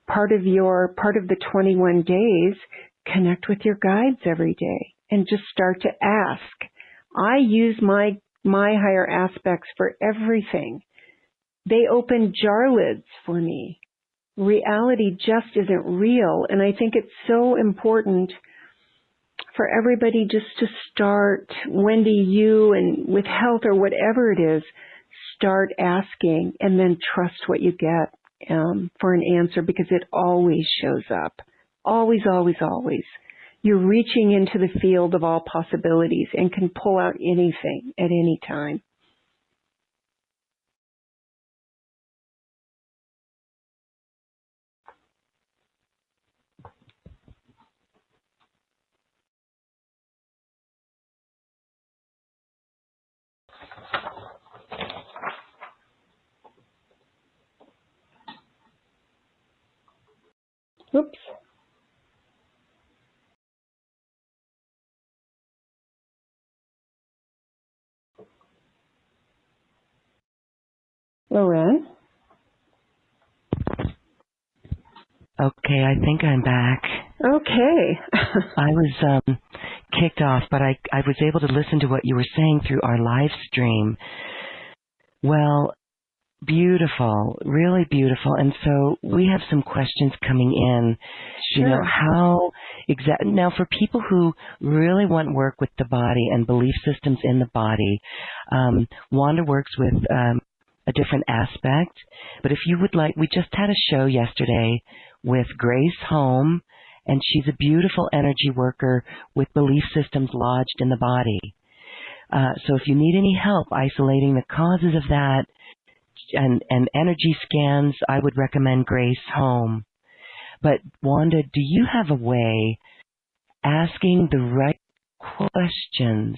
part of the 21 days, connect with your guides every day and just start to ask. I use my higher aspects for everything. They open jar lids for me. Reality just isn't real, and I think it's so important for everybody just to start, Wendy, you, and with health or whatever it is, start asking and then trust what you get for an answer, because it always shows up. Always, always, always. You're reaching into the field of all possibilities and can pull out anything at any time. Oops. Loren? Okay, I think I'm back. Okay. I was kicked off, but I was able to listen to what you were saying through our live stream. Well, beautiful, really beautiful. And so we have some questions coming in. Sure. You know, how exactly, now for people who really want work with the body and belief systems in the body, Wanda works with a different aspect. But if you would like, we just had a show yesterday with Grace Home, and she's a beautiful energy worker with belief systems lodged in the body. So if you need any help isolating the causes of that and energy scans, I would recommend Grace Home. But Wanda, do you have a way asking the right questions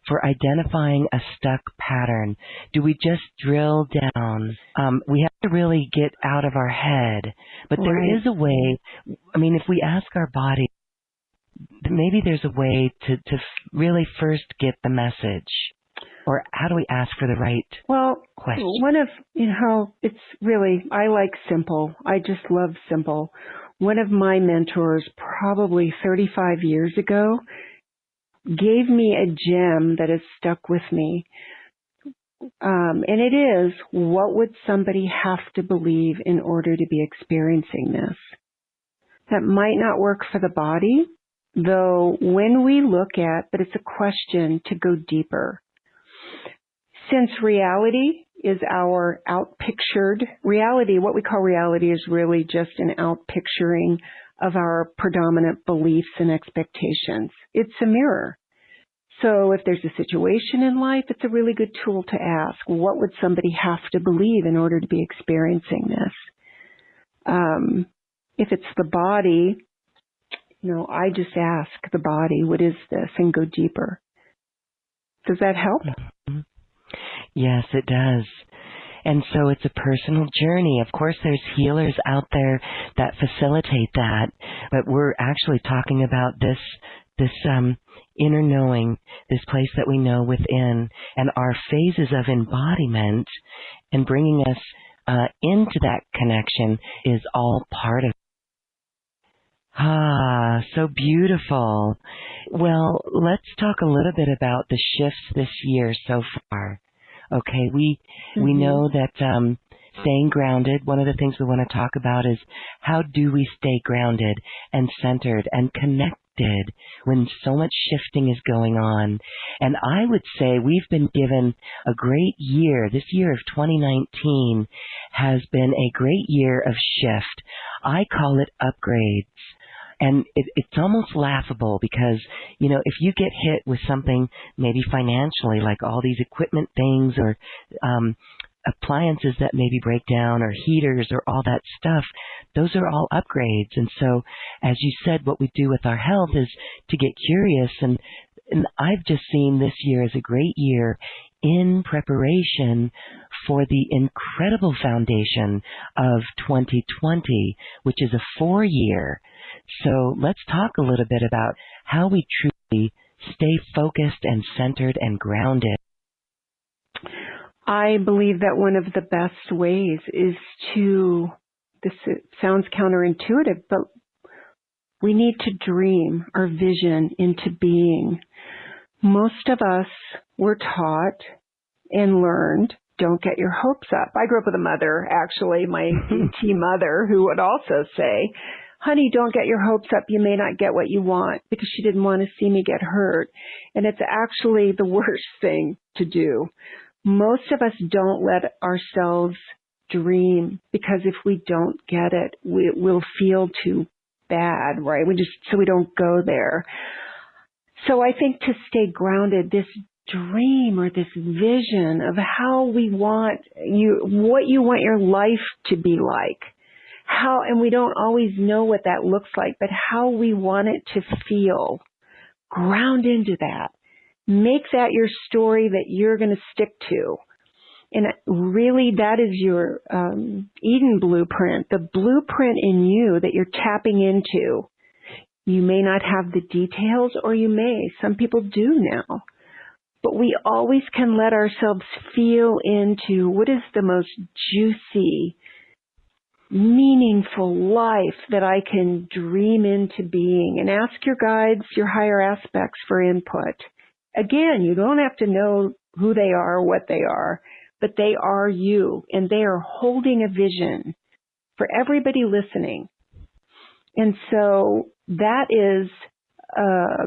for identifying a stuck pattern? Do we just drill down? We have to really get out of our head. But there Right. is a way. I mean, if we ask our body, maybe there's a way to really first get the message. Or how do we ask for the right question? One of, it's really, I like simple. I just love simple. One of my mentors, probably 35 years ago, gave me a gem that has stuck with me. And it is, what would somebody have to believe in order to be experiencing this? That might not work for the body, though when we look at, but it's a question to go deeper. Since reality is our outpictured, reality, what we call reality is really just an outpicturing of our predominant beliefs and expectations. It's a mirror. So if there's a situation in life, it's a really good tool to ask, what would somebody have to believe in order to be experiencing this? If it's the body, I just ask the body, what is this, and go deeper. Does that help? Mm-hmm. Yes, it does. And so it's a personal journey. Of course, there's healers out there that facilitate that, but we're actually talking about this inner knowing, this place that we know within, and our phases of embodiment and bringing us into that connection is all part of it. Ah, so beautiful. Well, let's talk a little bit about the shifts this year so far. Okay, we know that staying grounded, one of the things we want to talk about is how do we stay grounded and centered and connected when so much shifting is going on. And I would say we've been given a great year. This year of 2019 has been a great year of shift. I call it upgrades. And it's almost laughable because, if you get hit with something maybe financially, like all these equipment things or appliances that maybe break down or heaters or all that stuff, those are all upgrades. And so, as you said, what we do with our health is to get curious. And I've just seen this year as a great year in preparation for the incredible foundation of 2020, which is a 4-year. So let's talk a little bit about how we truly stay focused and centered and grounded. I believe that one of the best ways is to, this sounds counterintuitive, but we need to dream our vision into being. Most of us were taught and learned, don't get your hopes up. I grew up with a mother, actually, my ET mother, who would also say, honey, don't get your hopes up. You may not get what you want, because she didn't want to see me get hurt. And it's actually the worst thing to do. Most of us don't let ourselves dream, because if we don't get it, we'll feel too bad, right? So we don't go there. So I think to stay grounded, this dream or this vision of how we want what you want your life to be like, and we don't always know what that looks like, but how we want it to feel, ground into that. Make that your story that you're going to stick to. And really, that is your Eden blueprint, the blueprint in you that you're tapping into. You may not have the details, or you may. Some people do now. But we always can let ourselves feel into what is the most juicy, meaningful life that I can dream into being. And ask your guides, your higher aspects, for input. Again, you don't have to know who they are or what they are, but they are you, and they are holding a vision for everybody listening. And so that is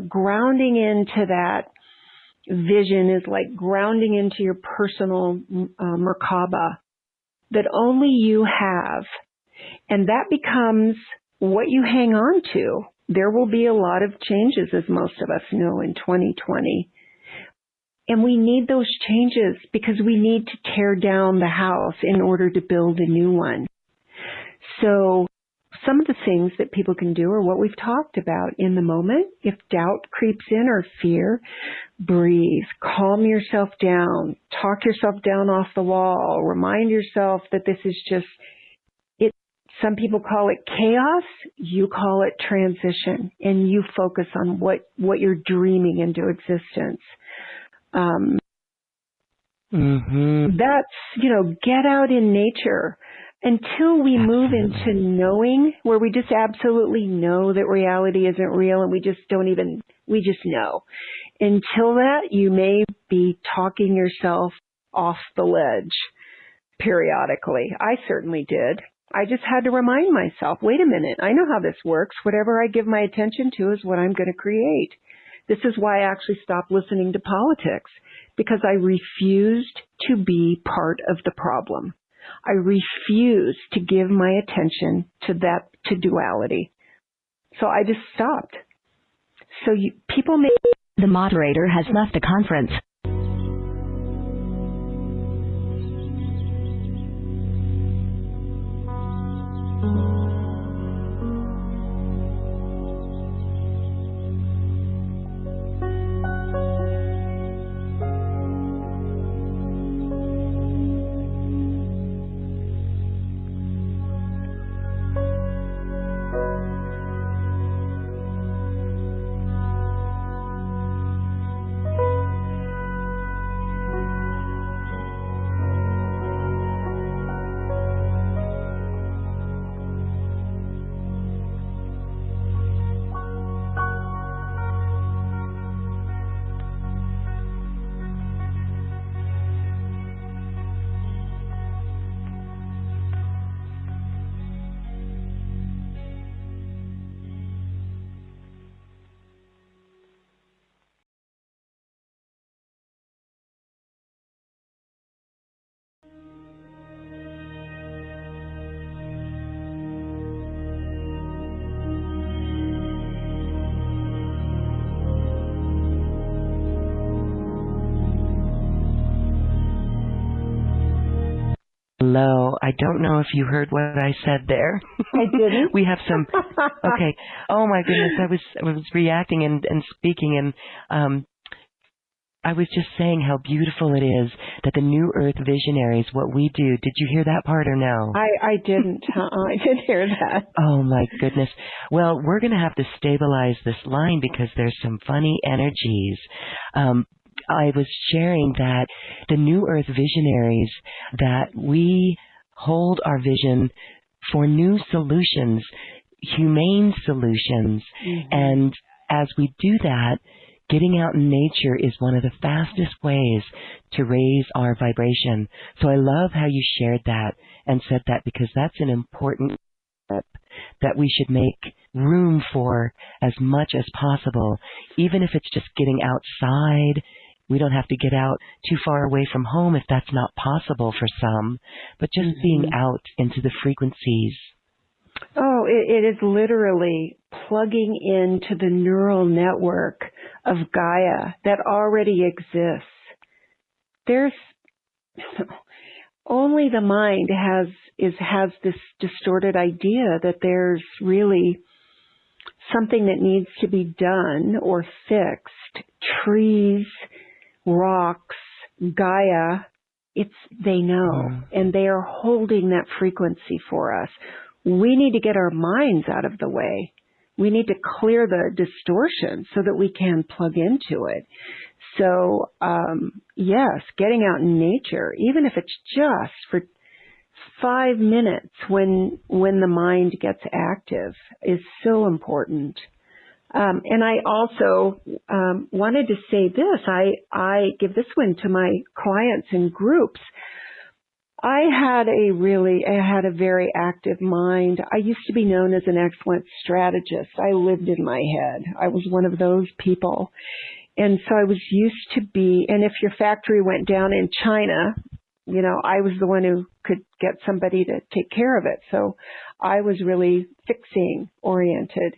grounding into that vision is like grounding into your personal Merkaba that only you have. And that becomes what you hang on to. There will be a lot of changes, as most of us know, in 2020. And we need those changes because we need to tear down the house in order to build a new one. So some of the things that people can do are what we've talked about in the moment. If doubt creeps in or fear, breathe, calm yourself down, talk yourself down off the wall, remind yourself that this is just it. Some people call it chaos, you call it transition, and you focus on what you're dreaming into existence. That's, get out in nature until we move into knowing, where we just absolutely know that reality isn't real, and we just know. Until that, you may be talking yourself off the ledge periodically. I certainly did. I just had to remind myself, wait a minute, I know how this works. Whatever I give my attention to is what I'm going to create. This is why I actually stopped listening to politics, because I refused to be part of the problem. I refused to give my attention to duality. So I just stopped. So people may... The moderator has left the conference. Hello. I don't know if you heard what I said there. I didn't. We have some. Okay. Oh my goodness. I was reacting and speaking, and I was just saying how beautiful it is that the new Earth Visionaries, what we do, did you hear that part or no? I didn't. I didn't hear that. Oh my goodness. Well, we're going to have to stabilize this line because there's some funny energies. I was sharing that the new Earth Visionaries, that we hold our vision for new solutions, humane solutions. Mm-hmm. And as we do that, getting out in nature is one of the fastest ways to raise our vibration. So I love how you shared that and said that, because that's an important step that we should make room for as much as possible, even if it's just getting outside. We don't have to get out too far away from home if that's not possible for some, but just being out into the frequencies. Oh, it is literally plugging into the neural network of Gaia that already exists. There's only the mind has this distorted idea that there's really something that needs to be done or fixed. Trees, rocks, Gaia, they know, and they are holding that frequency for us. We need to get our minds out of the way. We need to clear the distortion so that we can plug into it. So, yes, getting out in nature, even if it's just for 5 minutes when the mind gets active, is so important. And I also wanted to say this. I give this one to my clients in groups. I had a very active mind. I used to be known as an excellent strategist. I lived in my head. I was one of those people. And so I was used to and if your factory went down in China, I was the one who could get somebody to take care of it. So I was really fixing oriented.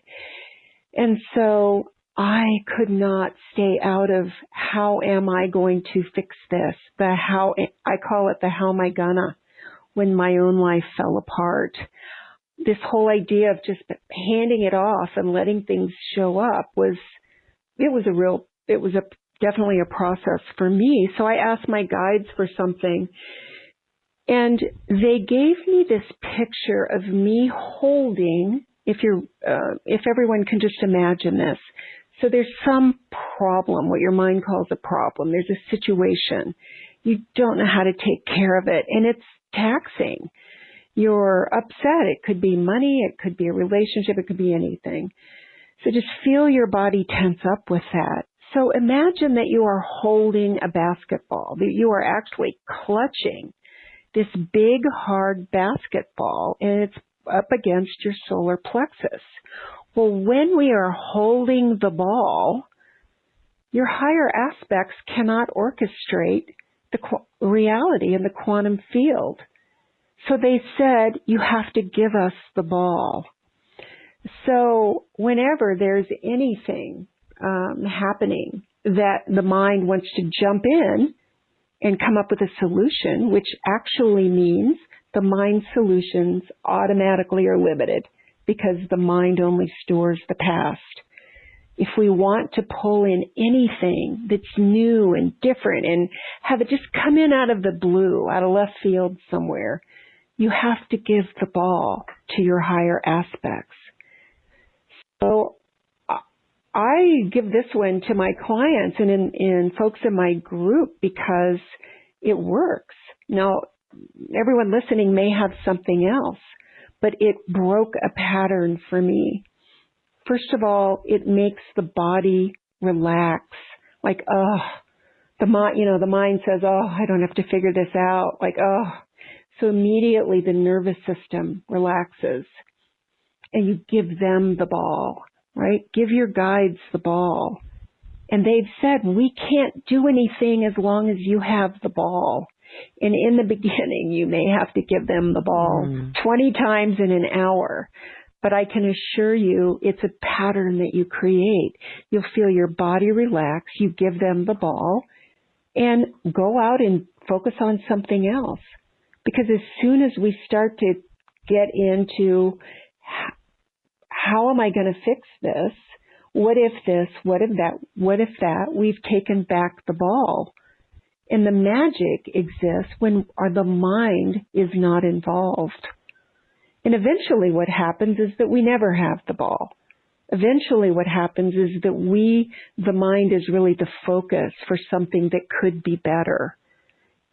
And so I could not stay out of how am I going to fix this? I call it the how am I gonna, when my own life fell apart. This whole idea of just handing it off and letting things show up was definitely a process for me. So I asked my guides for something, and they gave me this picture of me holding, if everyone can just imagine this. So there's some problem, what your mind calls a problem. There's a situation. You don't know how to take care of it, and it's taxing. You're upset. It could be money. It could be a relationship. It could be anything. So just feel your body tense up with that. So imagine that you are holding a basketball, that you are actually clutching this big, hard basketball, and it's up against your solar plexus. Well, when we are holding the ball, your higher aspects cannot orchestrate the reality in the quantum field. So they said, you have to give us the ball. So whenever there's anything happening that the mind wants to jump in and come up with a solution, which actually means the mind solutions automatically are limited because the mind only stores the past. If we want to pull in anything that's new and different and have it just come in out of the blue, out of left field somewhere, you have to give the ball to your higher aspects. So I give this one to my clients and in folks in my group because it works. Now, everyone listening may have something else, but it broke a pattern for me. First of all, it makes the body relax. Like, the mind says, I don't have to figure this out. Like, So immediately the nervous system relaxes and you give them the ball, right? Give your guides the ball. And they've said, we can't do anything as long as you have the ball. And in the beginning, you may have to give them the ball 20 times in an hour. But I can assure you, it's a pattern that you create. You'll feel your body relax. You give them the ball and go out and focus on something else. Because as soon as we start to get into how am I going to fix this, What if this? What if that? What if that? We've taken back the ball. And the magic exists when the mind is not involved. And eventually what happens is that we never have the ball. Eventually what happens is that the mind is really the focus for something that could be better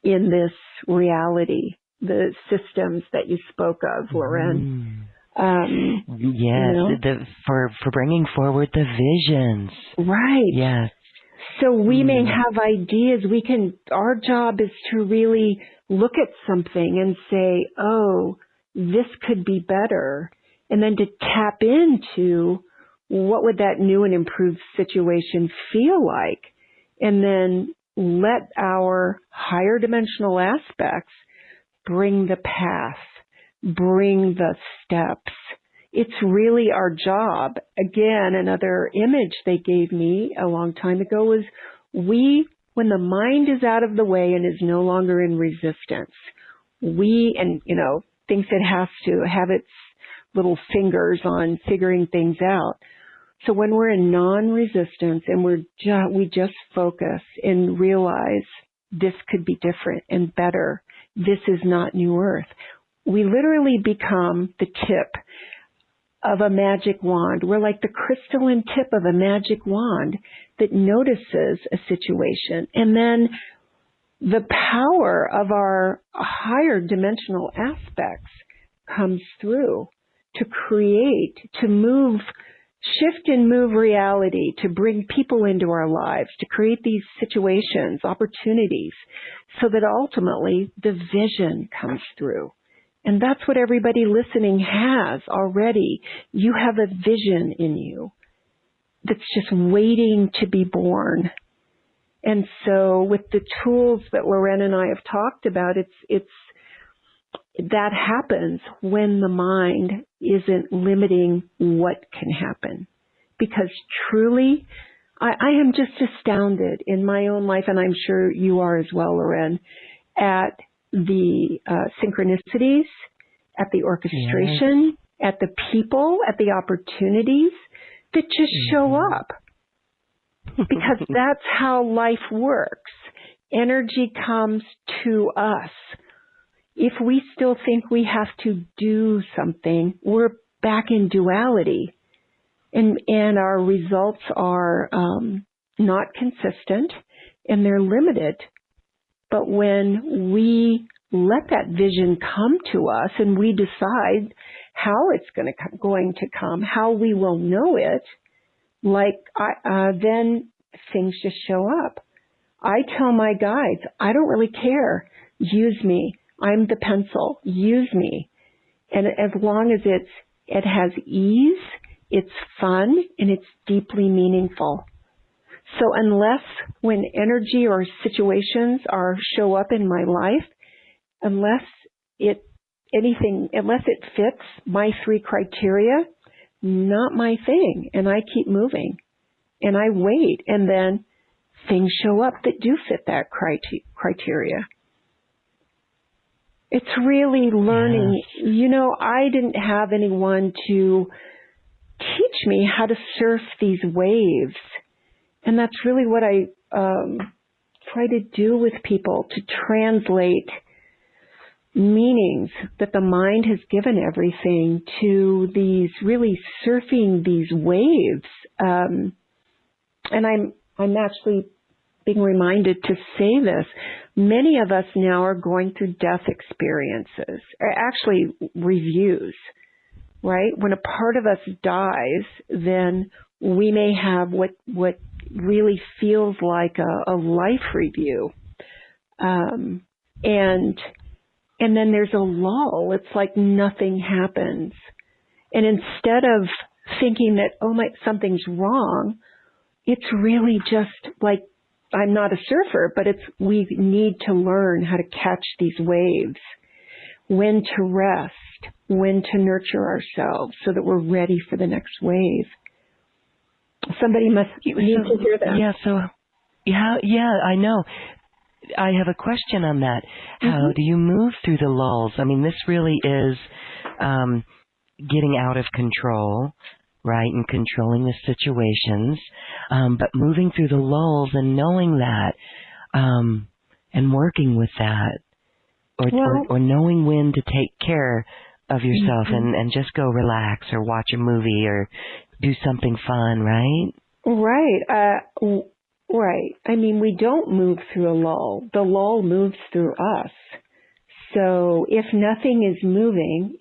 in this reality, the systems that you spoke of, Loren. Yes, for bringing forward the visions. Right. Yes. So we may have ideas. Our job is to really look at something and say, oh, this could be better. And then to tap into what would that new and improved situation feel like? And then let our higher dimensional aspects bring the path, bring the steps. It's really our job. Again, another image they gave me a long time ago was when the mind is out of the way and is no longer in resistance, thinks it has to have its little fingers on figuring things out. So when we're in non-resistance and we just focus and realize this could be different and better, this is not New Earth, we literally become the tip of a magic wand. We're like the crystalline tip of a magic wand that notices a situation. And then the power of our higher dimensional aspects comes through to create, to move, shift and move reality, to bring people into our lives, to create these situations, opportunities, so that ultimately the vision comes through. And that's what everybody listening has already. You have a vision in you that's just waiting to be born. And so with the tools that Loren and I have talked about, that happens when the mind isn't limiting what can happen. Because truly, I am just astounded in my own life, and I'm sure you are as well, Loren, at the synchronicities, at the orchestration, at the people, at the opportunities that just show up. Because that's how life works. Energy comes to us. If we still think we have to do something, we're back in duality. And our results are not consistent, and they're limited. But when we let that vision come to us and we decide how it's going to come, how we will know it, then things just show up. I tell my guides, I don't really care. Use me. I'm the pencil. Use me. And as long as it has ease, it's fun, and it's deeply meaningful. So unless when energy or situations show up in my life, unless it fits my 3 criteria, not my thing. And I keep moving. And I wait. And then things show up that do fit that criteria. It's really learning. Yeah. I didn't have anyone to teach me how to surf these waves. And that's really what I try to do with people, to translate meanings that the mind has given everything to these really surfing these waves. And I'm actually being reminded to say this. Many of us now are going through death experiences, or actually reviews, right? When a part of us dies, then we may have what really feels like a life review. And then there's a lull. It's like nothing happens. And instead of thinking that, something's wrong, it's really just like, I'm not a surfer, but we need to learn how to catch these waves, when to rest, when to nurture ourselves so that we're ready for the next wave. Somebody must need to hear that. Yeah, I know. I have a question on that. How do you move through the lulls? I mean, this really is getting out of control, right, and controlling the situations, but moving through the lulls and knowing that, and working with that, or knowing when to take care of yourself and just go relax or watch a movie or do something fun, right? Right. Right. I mean, we don't move through a lull. The lull moves through us. So if nothing is moving,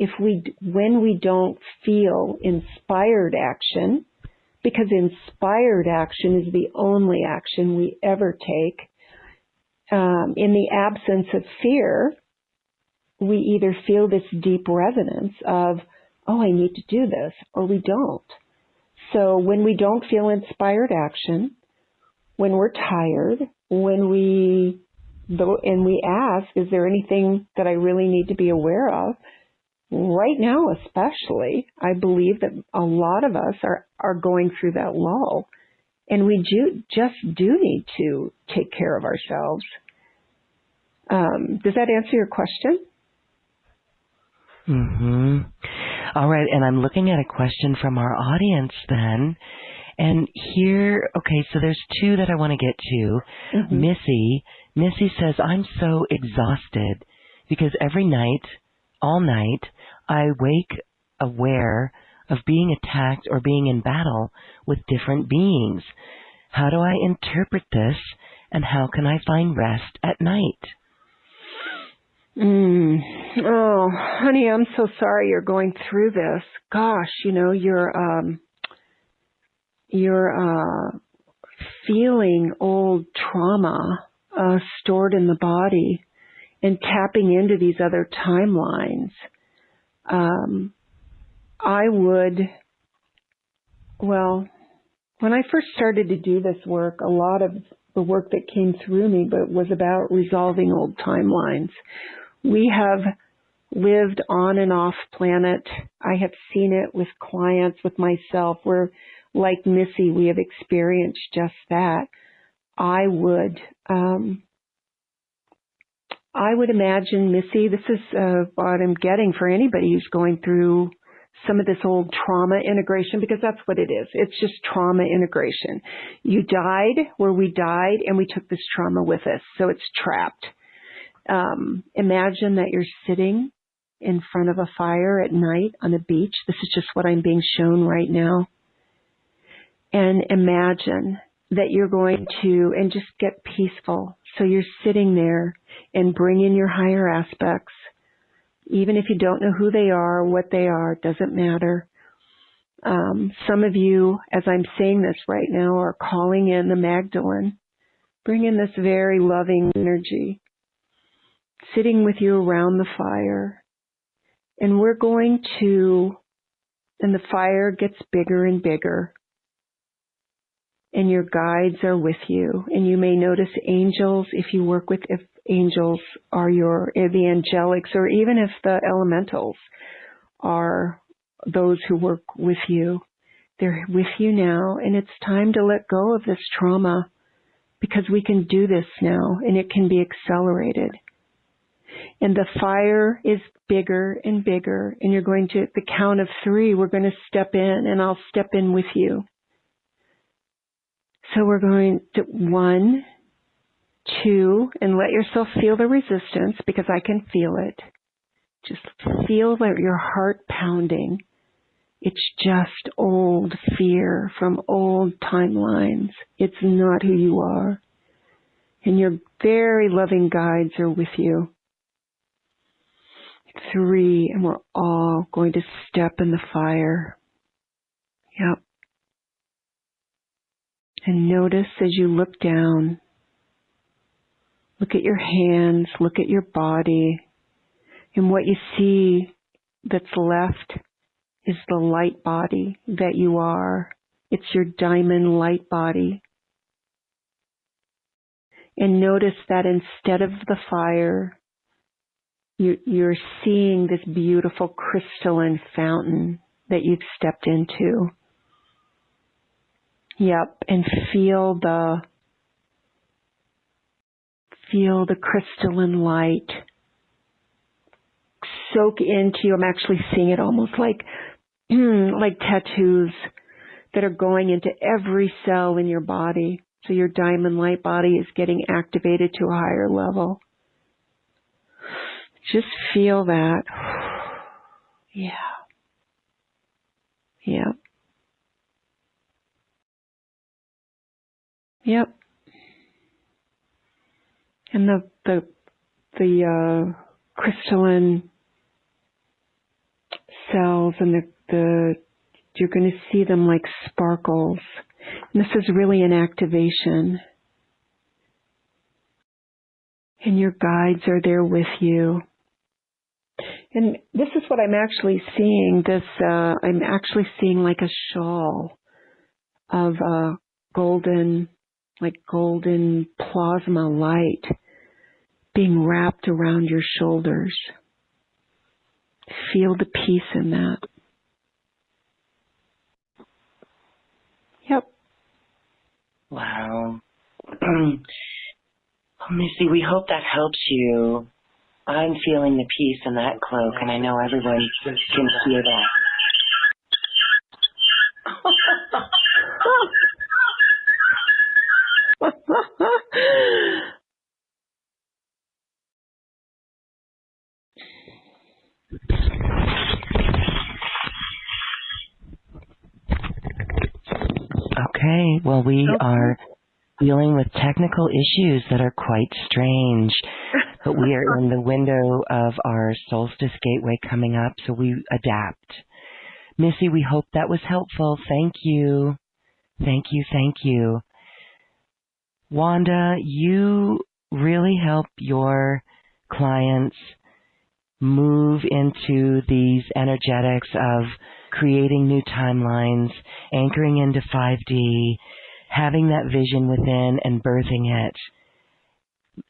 when we don't feel inspired action, because inspired action is the only action we ever take, in the absence of fear, we either feel this deep resonance of, oh, I need to do this, or we don't. So when we don't feel inspired action, when we're tired, and we ask, is there anything that I really need to be aware of? Right now, especially, I believe that a lot of us are going through that lull, and we just need to take care of ourselves. Does that answer your question? Mm-hmm. All right, and I'm looking at a question from our audience then. And here, okay, so there's two that I want to get to. Mm-hmm. Missy says, I'm so exhausted because every night, all night, I wake aware of being attacked or being in battle with different beings. How do I interpret this, and how can I find rest at night? Oh, honey, I'm so sorry you're going through this. Gosh, you're feeling old trauma stored in the body and tapping into these other timelines. When I first started to do this work, a lot of the work that came through me was about resolving old timelines. We have lived on and off planet. I have seen it with clients, with myself, where, like Missy, we have experienced just that. I would imagine, Missy, this is what I'm getting for anybody who's going through some of this old trauma integration, because that's what it is. It's just trauma integration. You died where we died, and we took this trauma with us, so it's trapped. Imagine that you're sitting in front of a fire at night on a beach. This is just what I'm being shown right now. And imagine that you're going to, and just get peaceful. So you're sitting there and bring in your higher aspects. Even if you don't know who they are, what they are, doesn't matter. Some of you, as I'm saying this right now, are calling in the Magdalene. Bring in this very loving energy, sitting with you around the fire. And we're going to, and the fire gets bigger and bigger. And your guides are with you. And you may notice angels if you work with, if angels are the angelics, or even if the elementals are those who work with you. They're with you now, and it's time to let go of this trauma, because we can do this now, and it can be accelerated. And the fire is bigger and bigger, and you're going to, at the count of 3, we're going to step in, and I'll step in with you. So we're going to 1, 2, and let yourself feel the resistance, because I can feel it. Just feel your heart pounding. It's just old fear from old timelines. It's not who you are. And your very loving guides are with you. 3, and we're all going to step in the fire. Yep. And notice as you look down, look at your hands, look at your body, and what you see that's left is the light body that you are. It's your diamond light body. And notice that instead of the fire, you're seeing this beautiful crystalline fountain that you've stepped into. Yep, and feel the crystalline light soak into you. I'm actually seeing it almost like tattoos that are going into every cell in your body. So your diamond light body is getting activated to a higher level. Just feel that. Yeah. Yeah. Yep. And the crystalline cells and the you're going to see them like sparkles. And this is really an activation. And your guides are there with you. And this is what I'm actually seeing. I'm actually seeing like a shawl of golden plasma light being wrapped around your shoulders. Feel the peace in that. Yep. Wow. Missy, we hope that helps you. I'm feeling the peace in that cloak, and I know everyone can hear that. Okay, well, we are dealing with technical issues that are quite strange, but we are in the window of our solstice gateway coming up, so we adapt. Missy, we hope that was helpful. Thank you. Thank you, thank you. Wanda, you really help your clients move into these energetics of creating new timelines, anchoring into 5D, having that vision within and birthing it.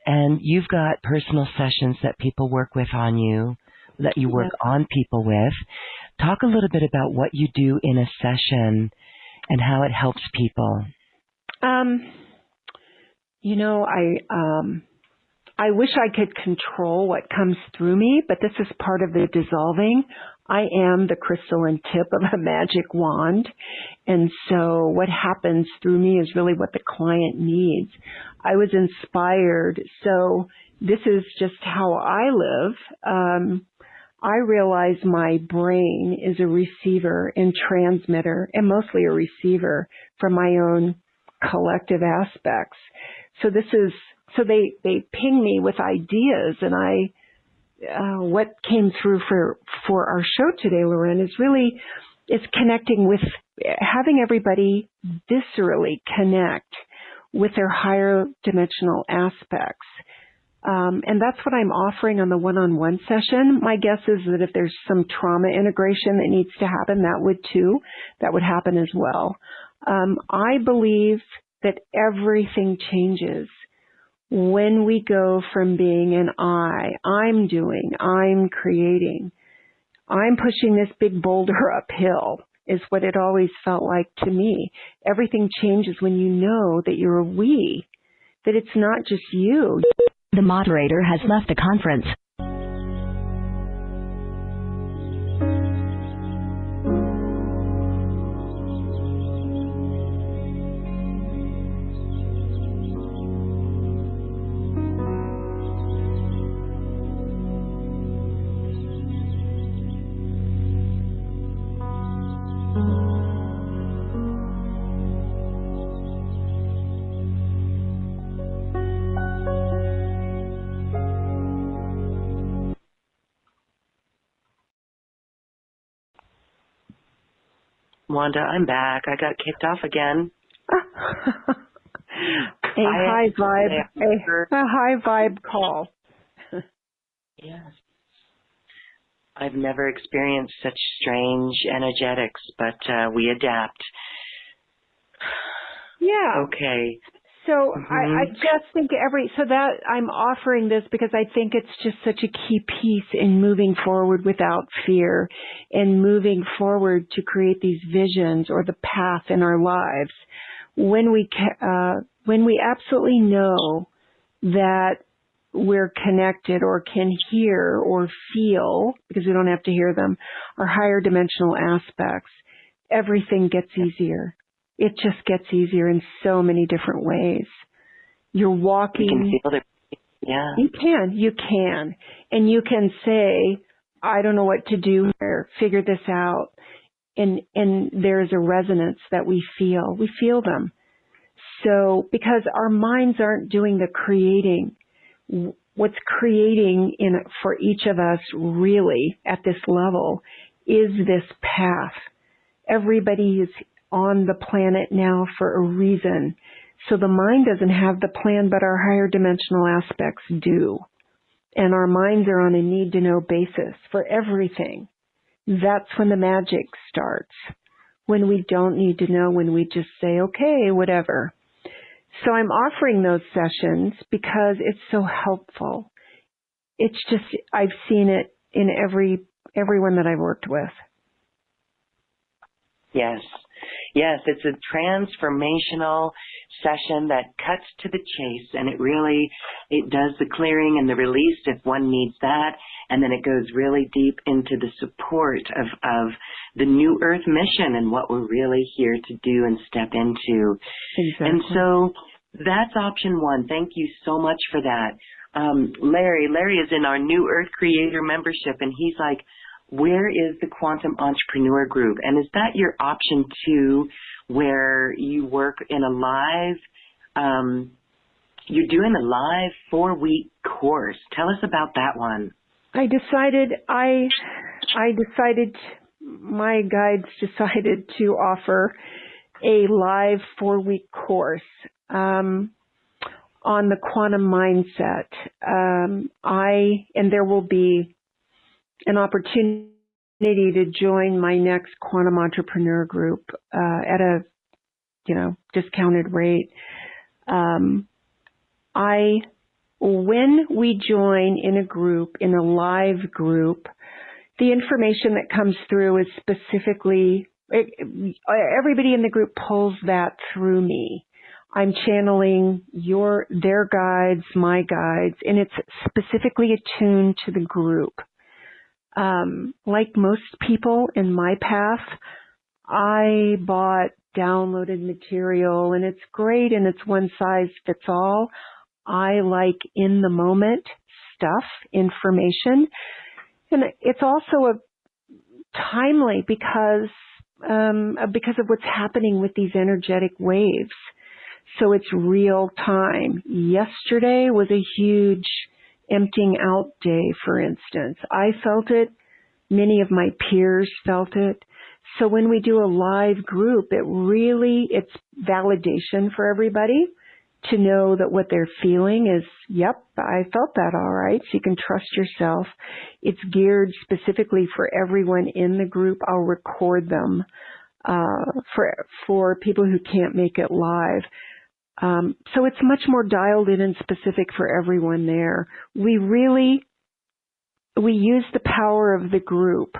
And you've got personal sessions that people work with on you, that you work on people with. Talk a little bit about what you do in a session and how it helps people. I wish I could control what comes through me, but this is part of the dissolving. I am the crystalline tip of a magic wand, and so what happens through me is really what the client needs. I was inspired, so this is just how I live. I realize my brain is a receiver and transmitter, and mostly a receiver from my own collective aspects. So they ping me with ideas, and what came through for our show today, Loren, is connecting with, having everybody viscerally connect with their higher dimensional aspects. And that's what I'm offering on the one-on-one session. My guess is that if there's some trauma integration that needs to happen, that would happen as well. I believe that everything changes when we go from being an I'm doing, I'm creating, I'm pushing this big boulder uphill, is what it always felt like to me. Everything changes when you know that you're a we, that it's not just you. The moderator has left the conference. Wanda, I'm back. I got kicked off again. A high vibe call. Yes. I've never experienced such strange energetics, but we adapt. Yeah. Okay. So I just think that I'm offering this because I think it's just such a key piece in moving forward without fear and moving forward to create these visions or the path in our lives. When we absolutely know that we're connected or can hear or feel, because we don't have to hear them, our higher dimensional aspects, everything gets easier. It just gets easier in so many different ways. You're walking. You can feel it. Yeah. You can. And you can say, I don't know what to do here. Figure this out. And there's a resonance that we feel. We feel them. So, because our minds aren't doing the creating, what's creating for each of us really at this level is this path. Everybody is on the planet now for a reason. So the mind doesn't have the plan, but our higher dimensional aspects do. And our minds are on a need-to-know basis for everything. That's when the magic starts. When we don't need to know, when we just say, okay, whatever. So I'm offering those sessions because it's so helpful. It's just, I've seen it in everyone that I've worked with. Yes. Yes, it's a transformational session that cuts to the chase, and it does the clearing and the release if one needs that, and then it goes really deep into the support of the new Earth mission and what we're really here to do and step into. Exactly. And so that's option one. Thank you so much for that. Larry is in our new Earth Creator membership, and he's like, where is the Quantum Entrepreneur Group? And is that your option two, where you work in a live, you're doing a live 4-week course? Tell us about that one. My guides decided to offer a live 4-week course on the quantum mindset. And there will be an opportunity to join my next Quantum Entrepreneur Group at a discounted rate. When we join in a group, in a live group, the information that comes through is specifically, everybody in the group pulls that through me. I'm channeling their guides, my guides, and it's specifically attuned to the group. Like most people in my path, I bought downloaded material, and it's great, and it's one size fits all. I like in the moment stuff, information, and it's also timely because of what's happening with these energetic waves. So it's real time. Yesterday was a huge emptying out day, for instance. I felt it. Many of my peers felt it. So when we do a live group, it's validation for everybody to know that what they're feeling is, yep, I felt that all right. So you can trust yourself. It's geared specifically for everyone in the group. I'll record them for people who can't make it live. So it's much more dialed in and specific for everyone there. We use the power of the group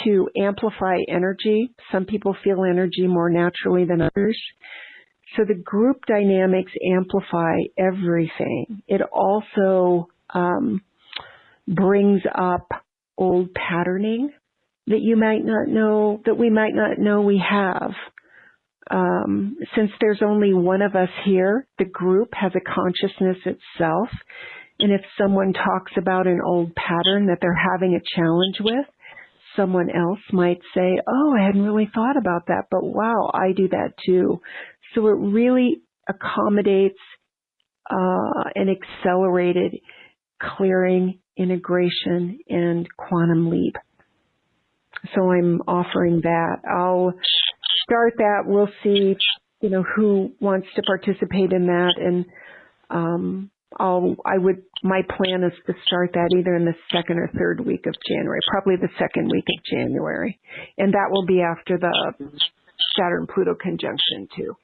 to amplify energy. Some people feel energy more naturally than others. So the group dynamics amplify everything. It also brings up old patterning that we might not know we have. Since there's only one of us here, the group has a consciousness itself. And if someone talks about an old pattern that they're having a challenge with, someone else might say, oh, I hadn't really thought about that, but wow, I do that too. So it really accommodates an accelerated clearing, integration, and quantum leap. So I'm offering that. I'll start that. We'll see, who wants to participate in that, and my plan is to start that either in the second or third week of January, probably the second week of January, and that will be after the Saturn-Pluto conjunction too.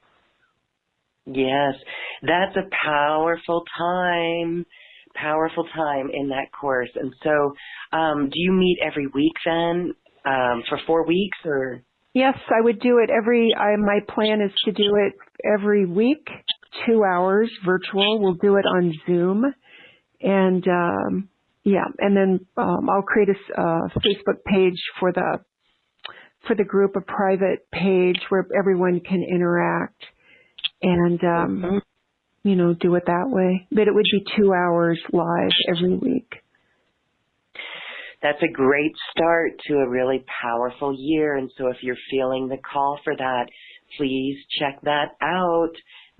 Yes, that's a powerful time in that course. And so, do you meet every week then, for 4 weeks, or? Yes, I would do it my plan is to do it every week, 2 hours virtual. We'll do it on Zoom. And, and then, I'll create a Facebook page for for the group a private page where everyone can interact and, you know, do it that way. But it would be 2 hours live every week. That's a great start to a really powerful year. And so if you're feeling the call for that, please check that out.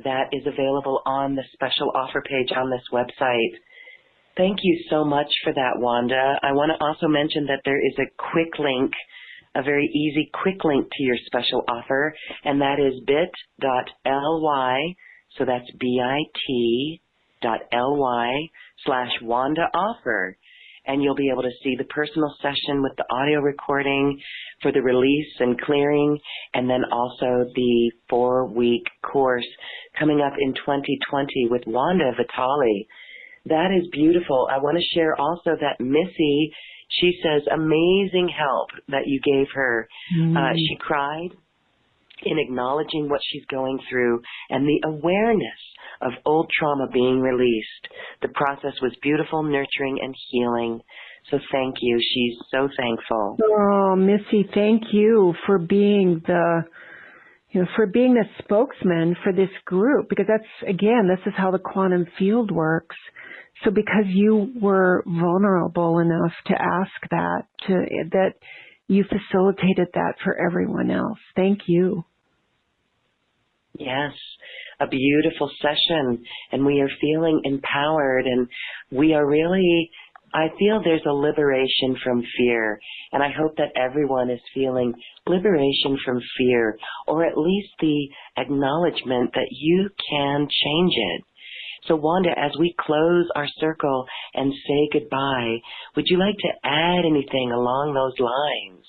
That is available on the special offer page on this website. Thank you so much for that, Wanda. I want to also mention that there is a quick link, a very easy quick link to your special offer, and that is bit.ly, so that's bit.ly/Wanda offer. And you'll be able to see the personal session with the audio recording for the release and clearing, and then also the 4-week course coming up in 2020 with Wanda Vitale. That is beautiful. I want to share also that Missy, she says, amazing help that you gave her. She cried in acknowledging what she's going through and the awareness of old trauma being released. The process was beautiful, nurturing, and healing. So thank you. She's so thankful. Oh, Missy, thank you for being the, for being the spokesman for this group, because that's, again, this is how the quantum field works. So because you were vulnerable enough to ask that, that you facilitated that for everyone else. Thank you. Yes, a beautiful session, and we are feeling empowered, and we are really, I feel there's a liberation from fear, and I hope that everyone is feeling liberation from fear, or at least the acknowledgement that you can change it. So Wanda, as we close our circle and say goodbye, would you like to add anything along those lines?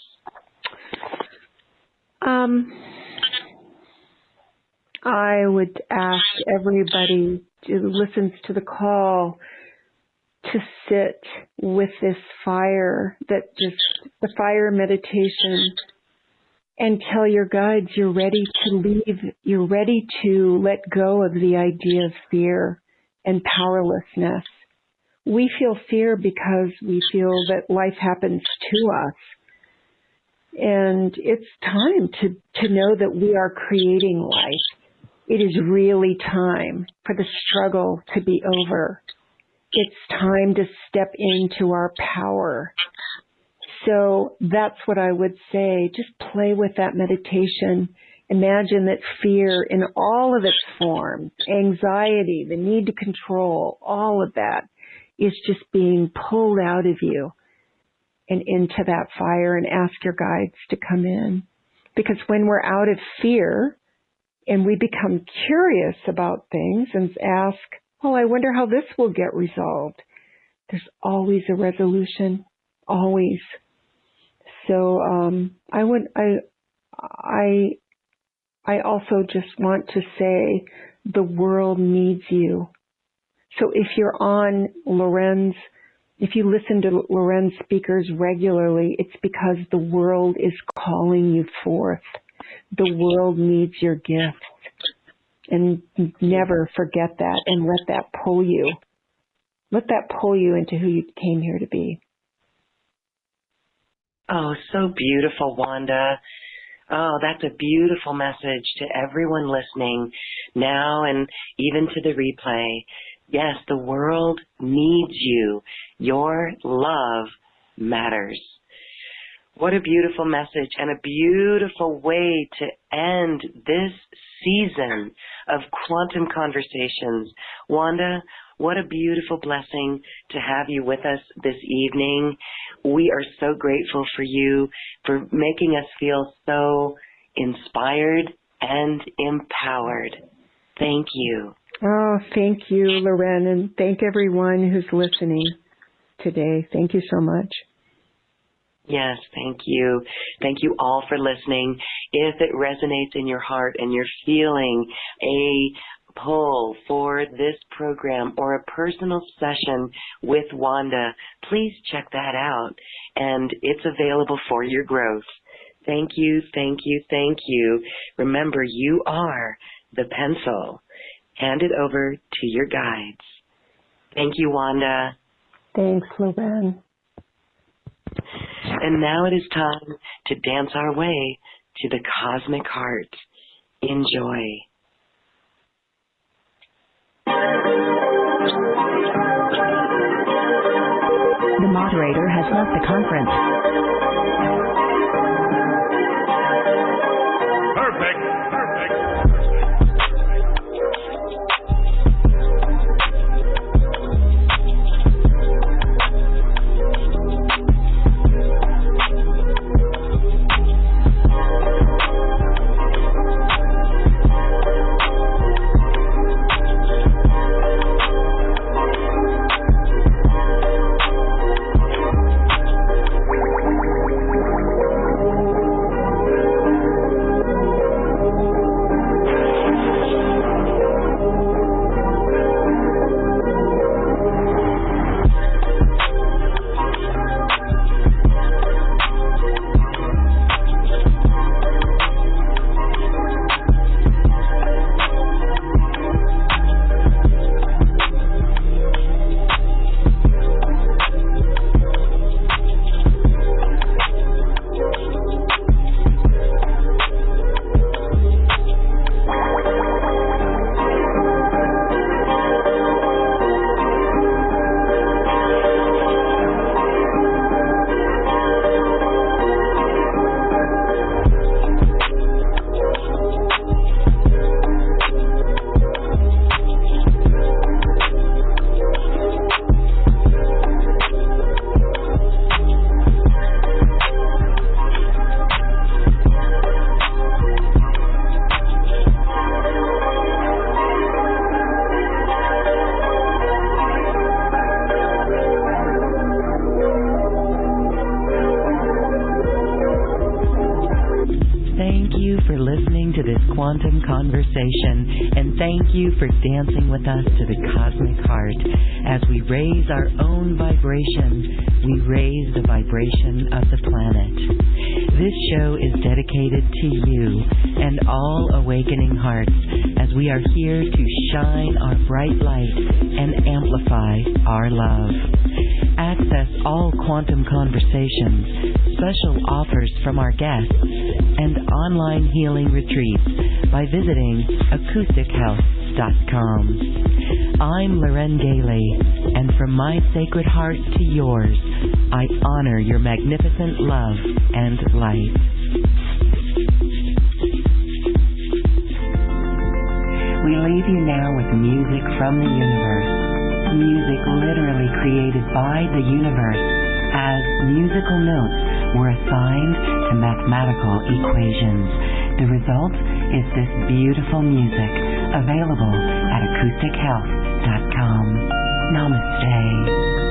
I would ask everybody who listens to the call to sit with this fire, the fire meditation, and tell your guides you're ready to leave, you're ready to let go of the idea of fear and powerlessness. We feel fear because we feel that life happens to us. And it's time to know that we are creating life. It is really time for the struggle to be over. It's time to step into our power. So that's what I would say. Just play with that meditation. Imagine that fear in all of its forms, anxiety, the need to control, all of that is just being pulled out of you and into that fire, and ask your guides to come in. Because when we're out of fear and we become curious about things and ask, oh, I wonder how this will get resolved, there's always a resolution, always. So I also just want to say the world needs you. So if you're on Loren's, if you listen to Loren's speakers regularly, it's because the world is calling you forth. The world needs your gifts. And never forget that, and let that pull you. Let that pull you into who you came here to be. Oh, so beautiful, Wanda. Oh, that's a beautiful message to everyone listening now and even to the replay. Yes, the world needs you. Your love matters. What a beautiful message and a beautiful way to end this season of Quantum Conversations. Wanda, what a beautiful blessing to have you with us this evening. We are so grateful for you, for making us feel so inspired and empowered. Thank you. Oh, thank you, Loren, and thank everyone who's listening today. Thank you so much. Yes, thank you. Thank you all for listening. If it resonates in your heart and you're feeling a pull for this program or a personal session with Wanda, please check that out. And it's available for your growth. Thank you, thank you, thank you. Remember, you are the pencil. Hand it over to your guides. Thank you, Wanda. Thanks, Loren. And now it is time to dance our way to the cosmic heart. Enjoy. The moderator has left the conference. Perfect. Quantum conversation, and thank you for dancing with us to the cosmic heart. As we raise our own vibration, we raise the vibration of the planet. This show is dedicated to you and all awakening hearts, as we are here to shine our bright light and amplify our love. Access all quantum conversations, special offers from our guests, and online healing retreats by visiting acoustichealth.com. I'm Loren Gailey, and from my sacred heart to yours, I honor your magnificent love and light. We leave you now with music from the universe. Music literally created by the universe, as musical notes were assigned to mathematical equations. The result is this beautiful music, available at acoustichealth.com. Namaste.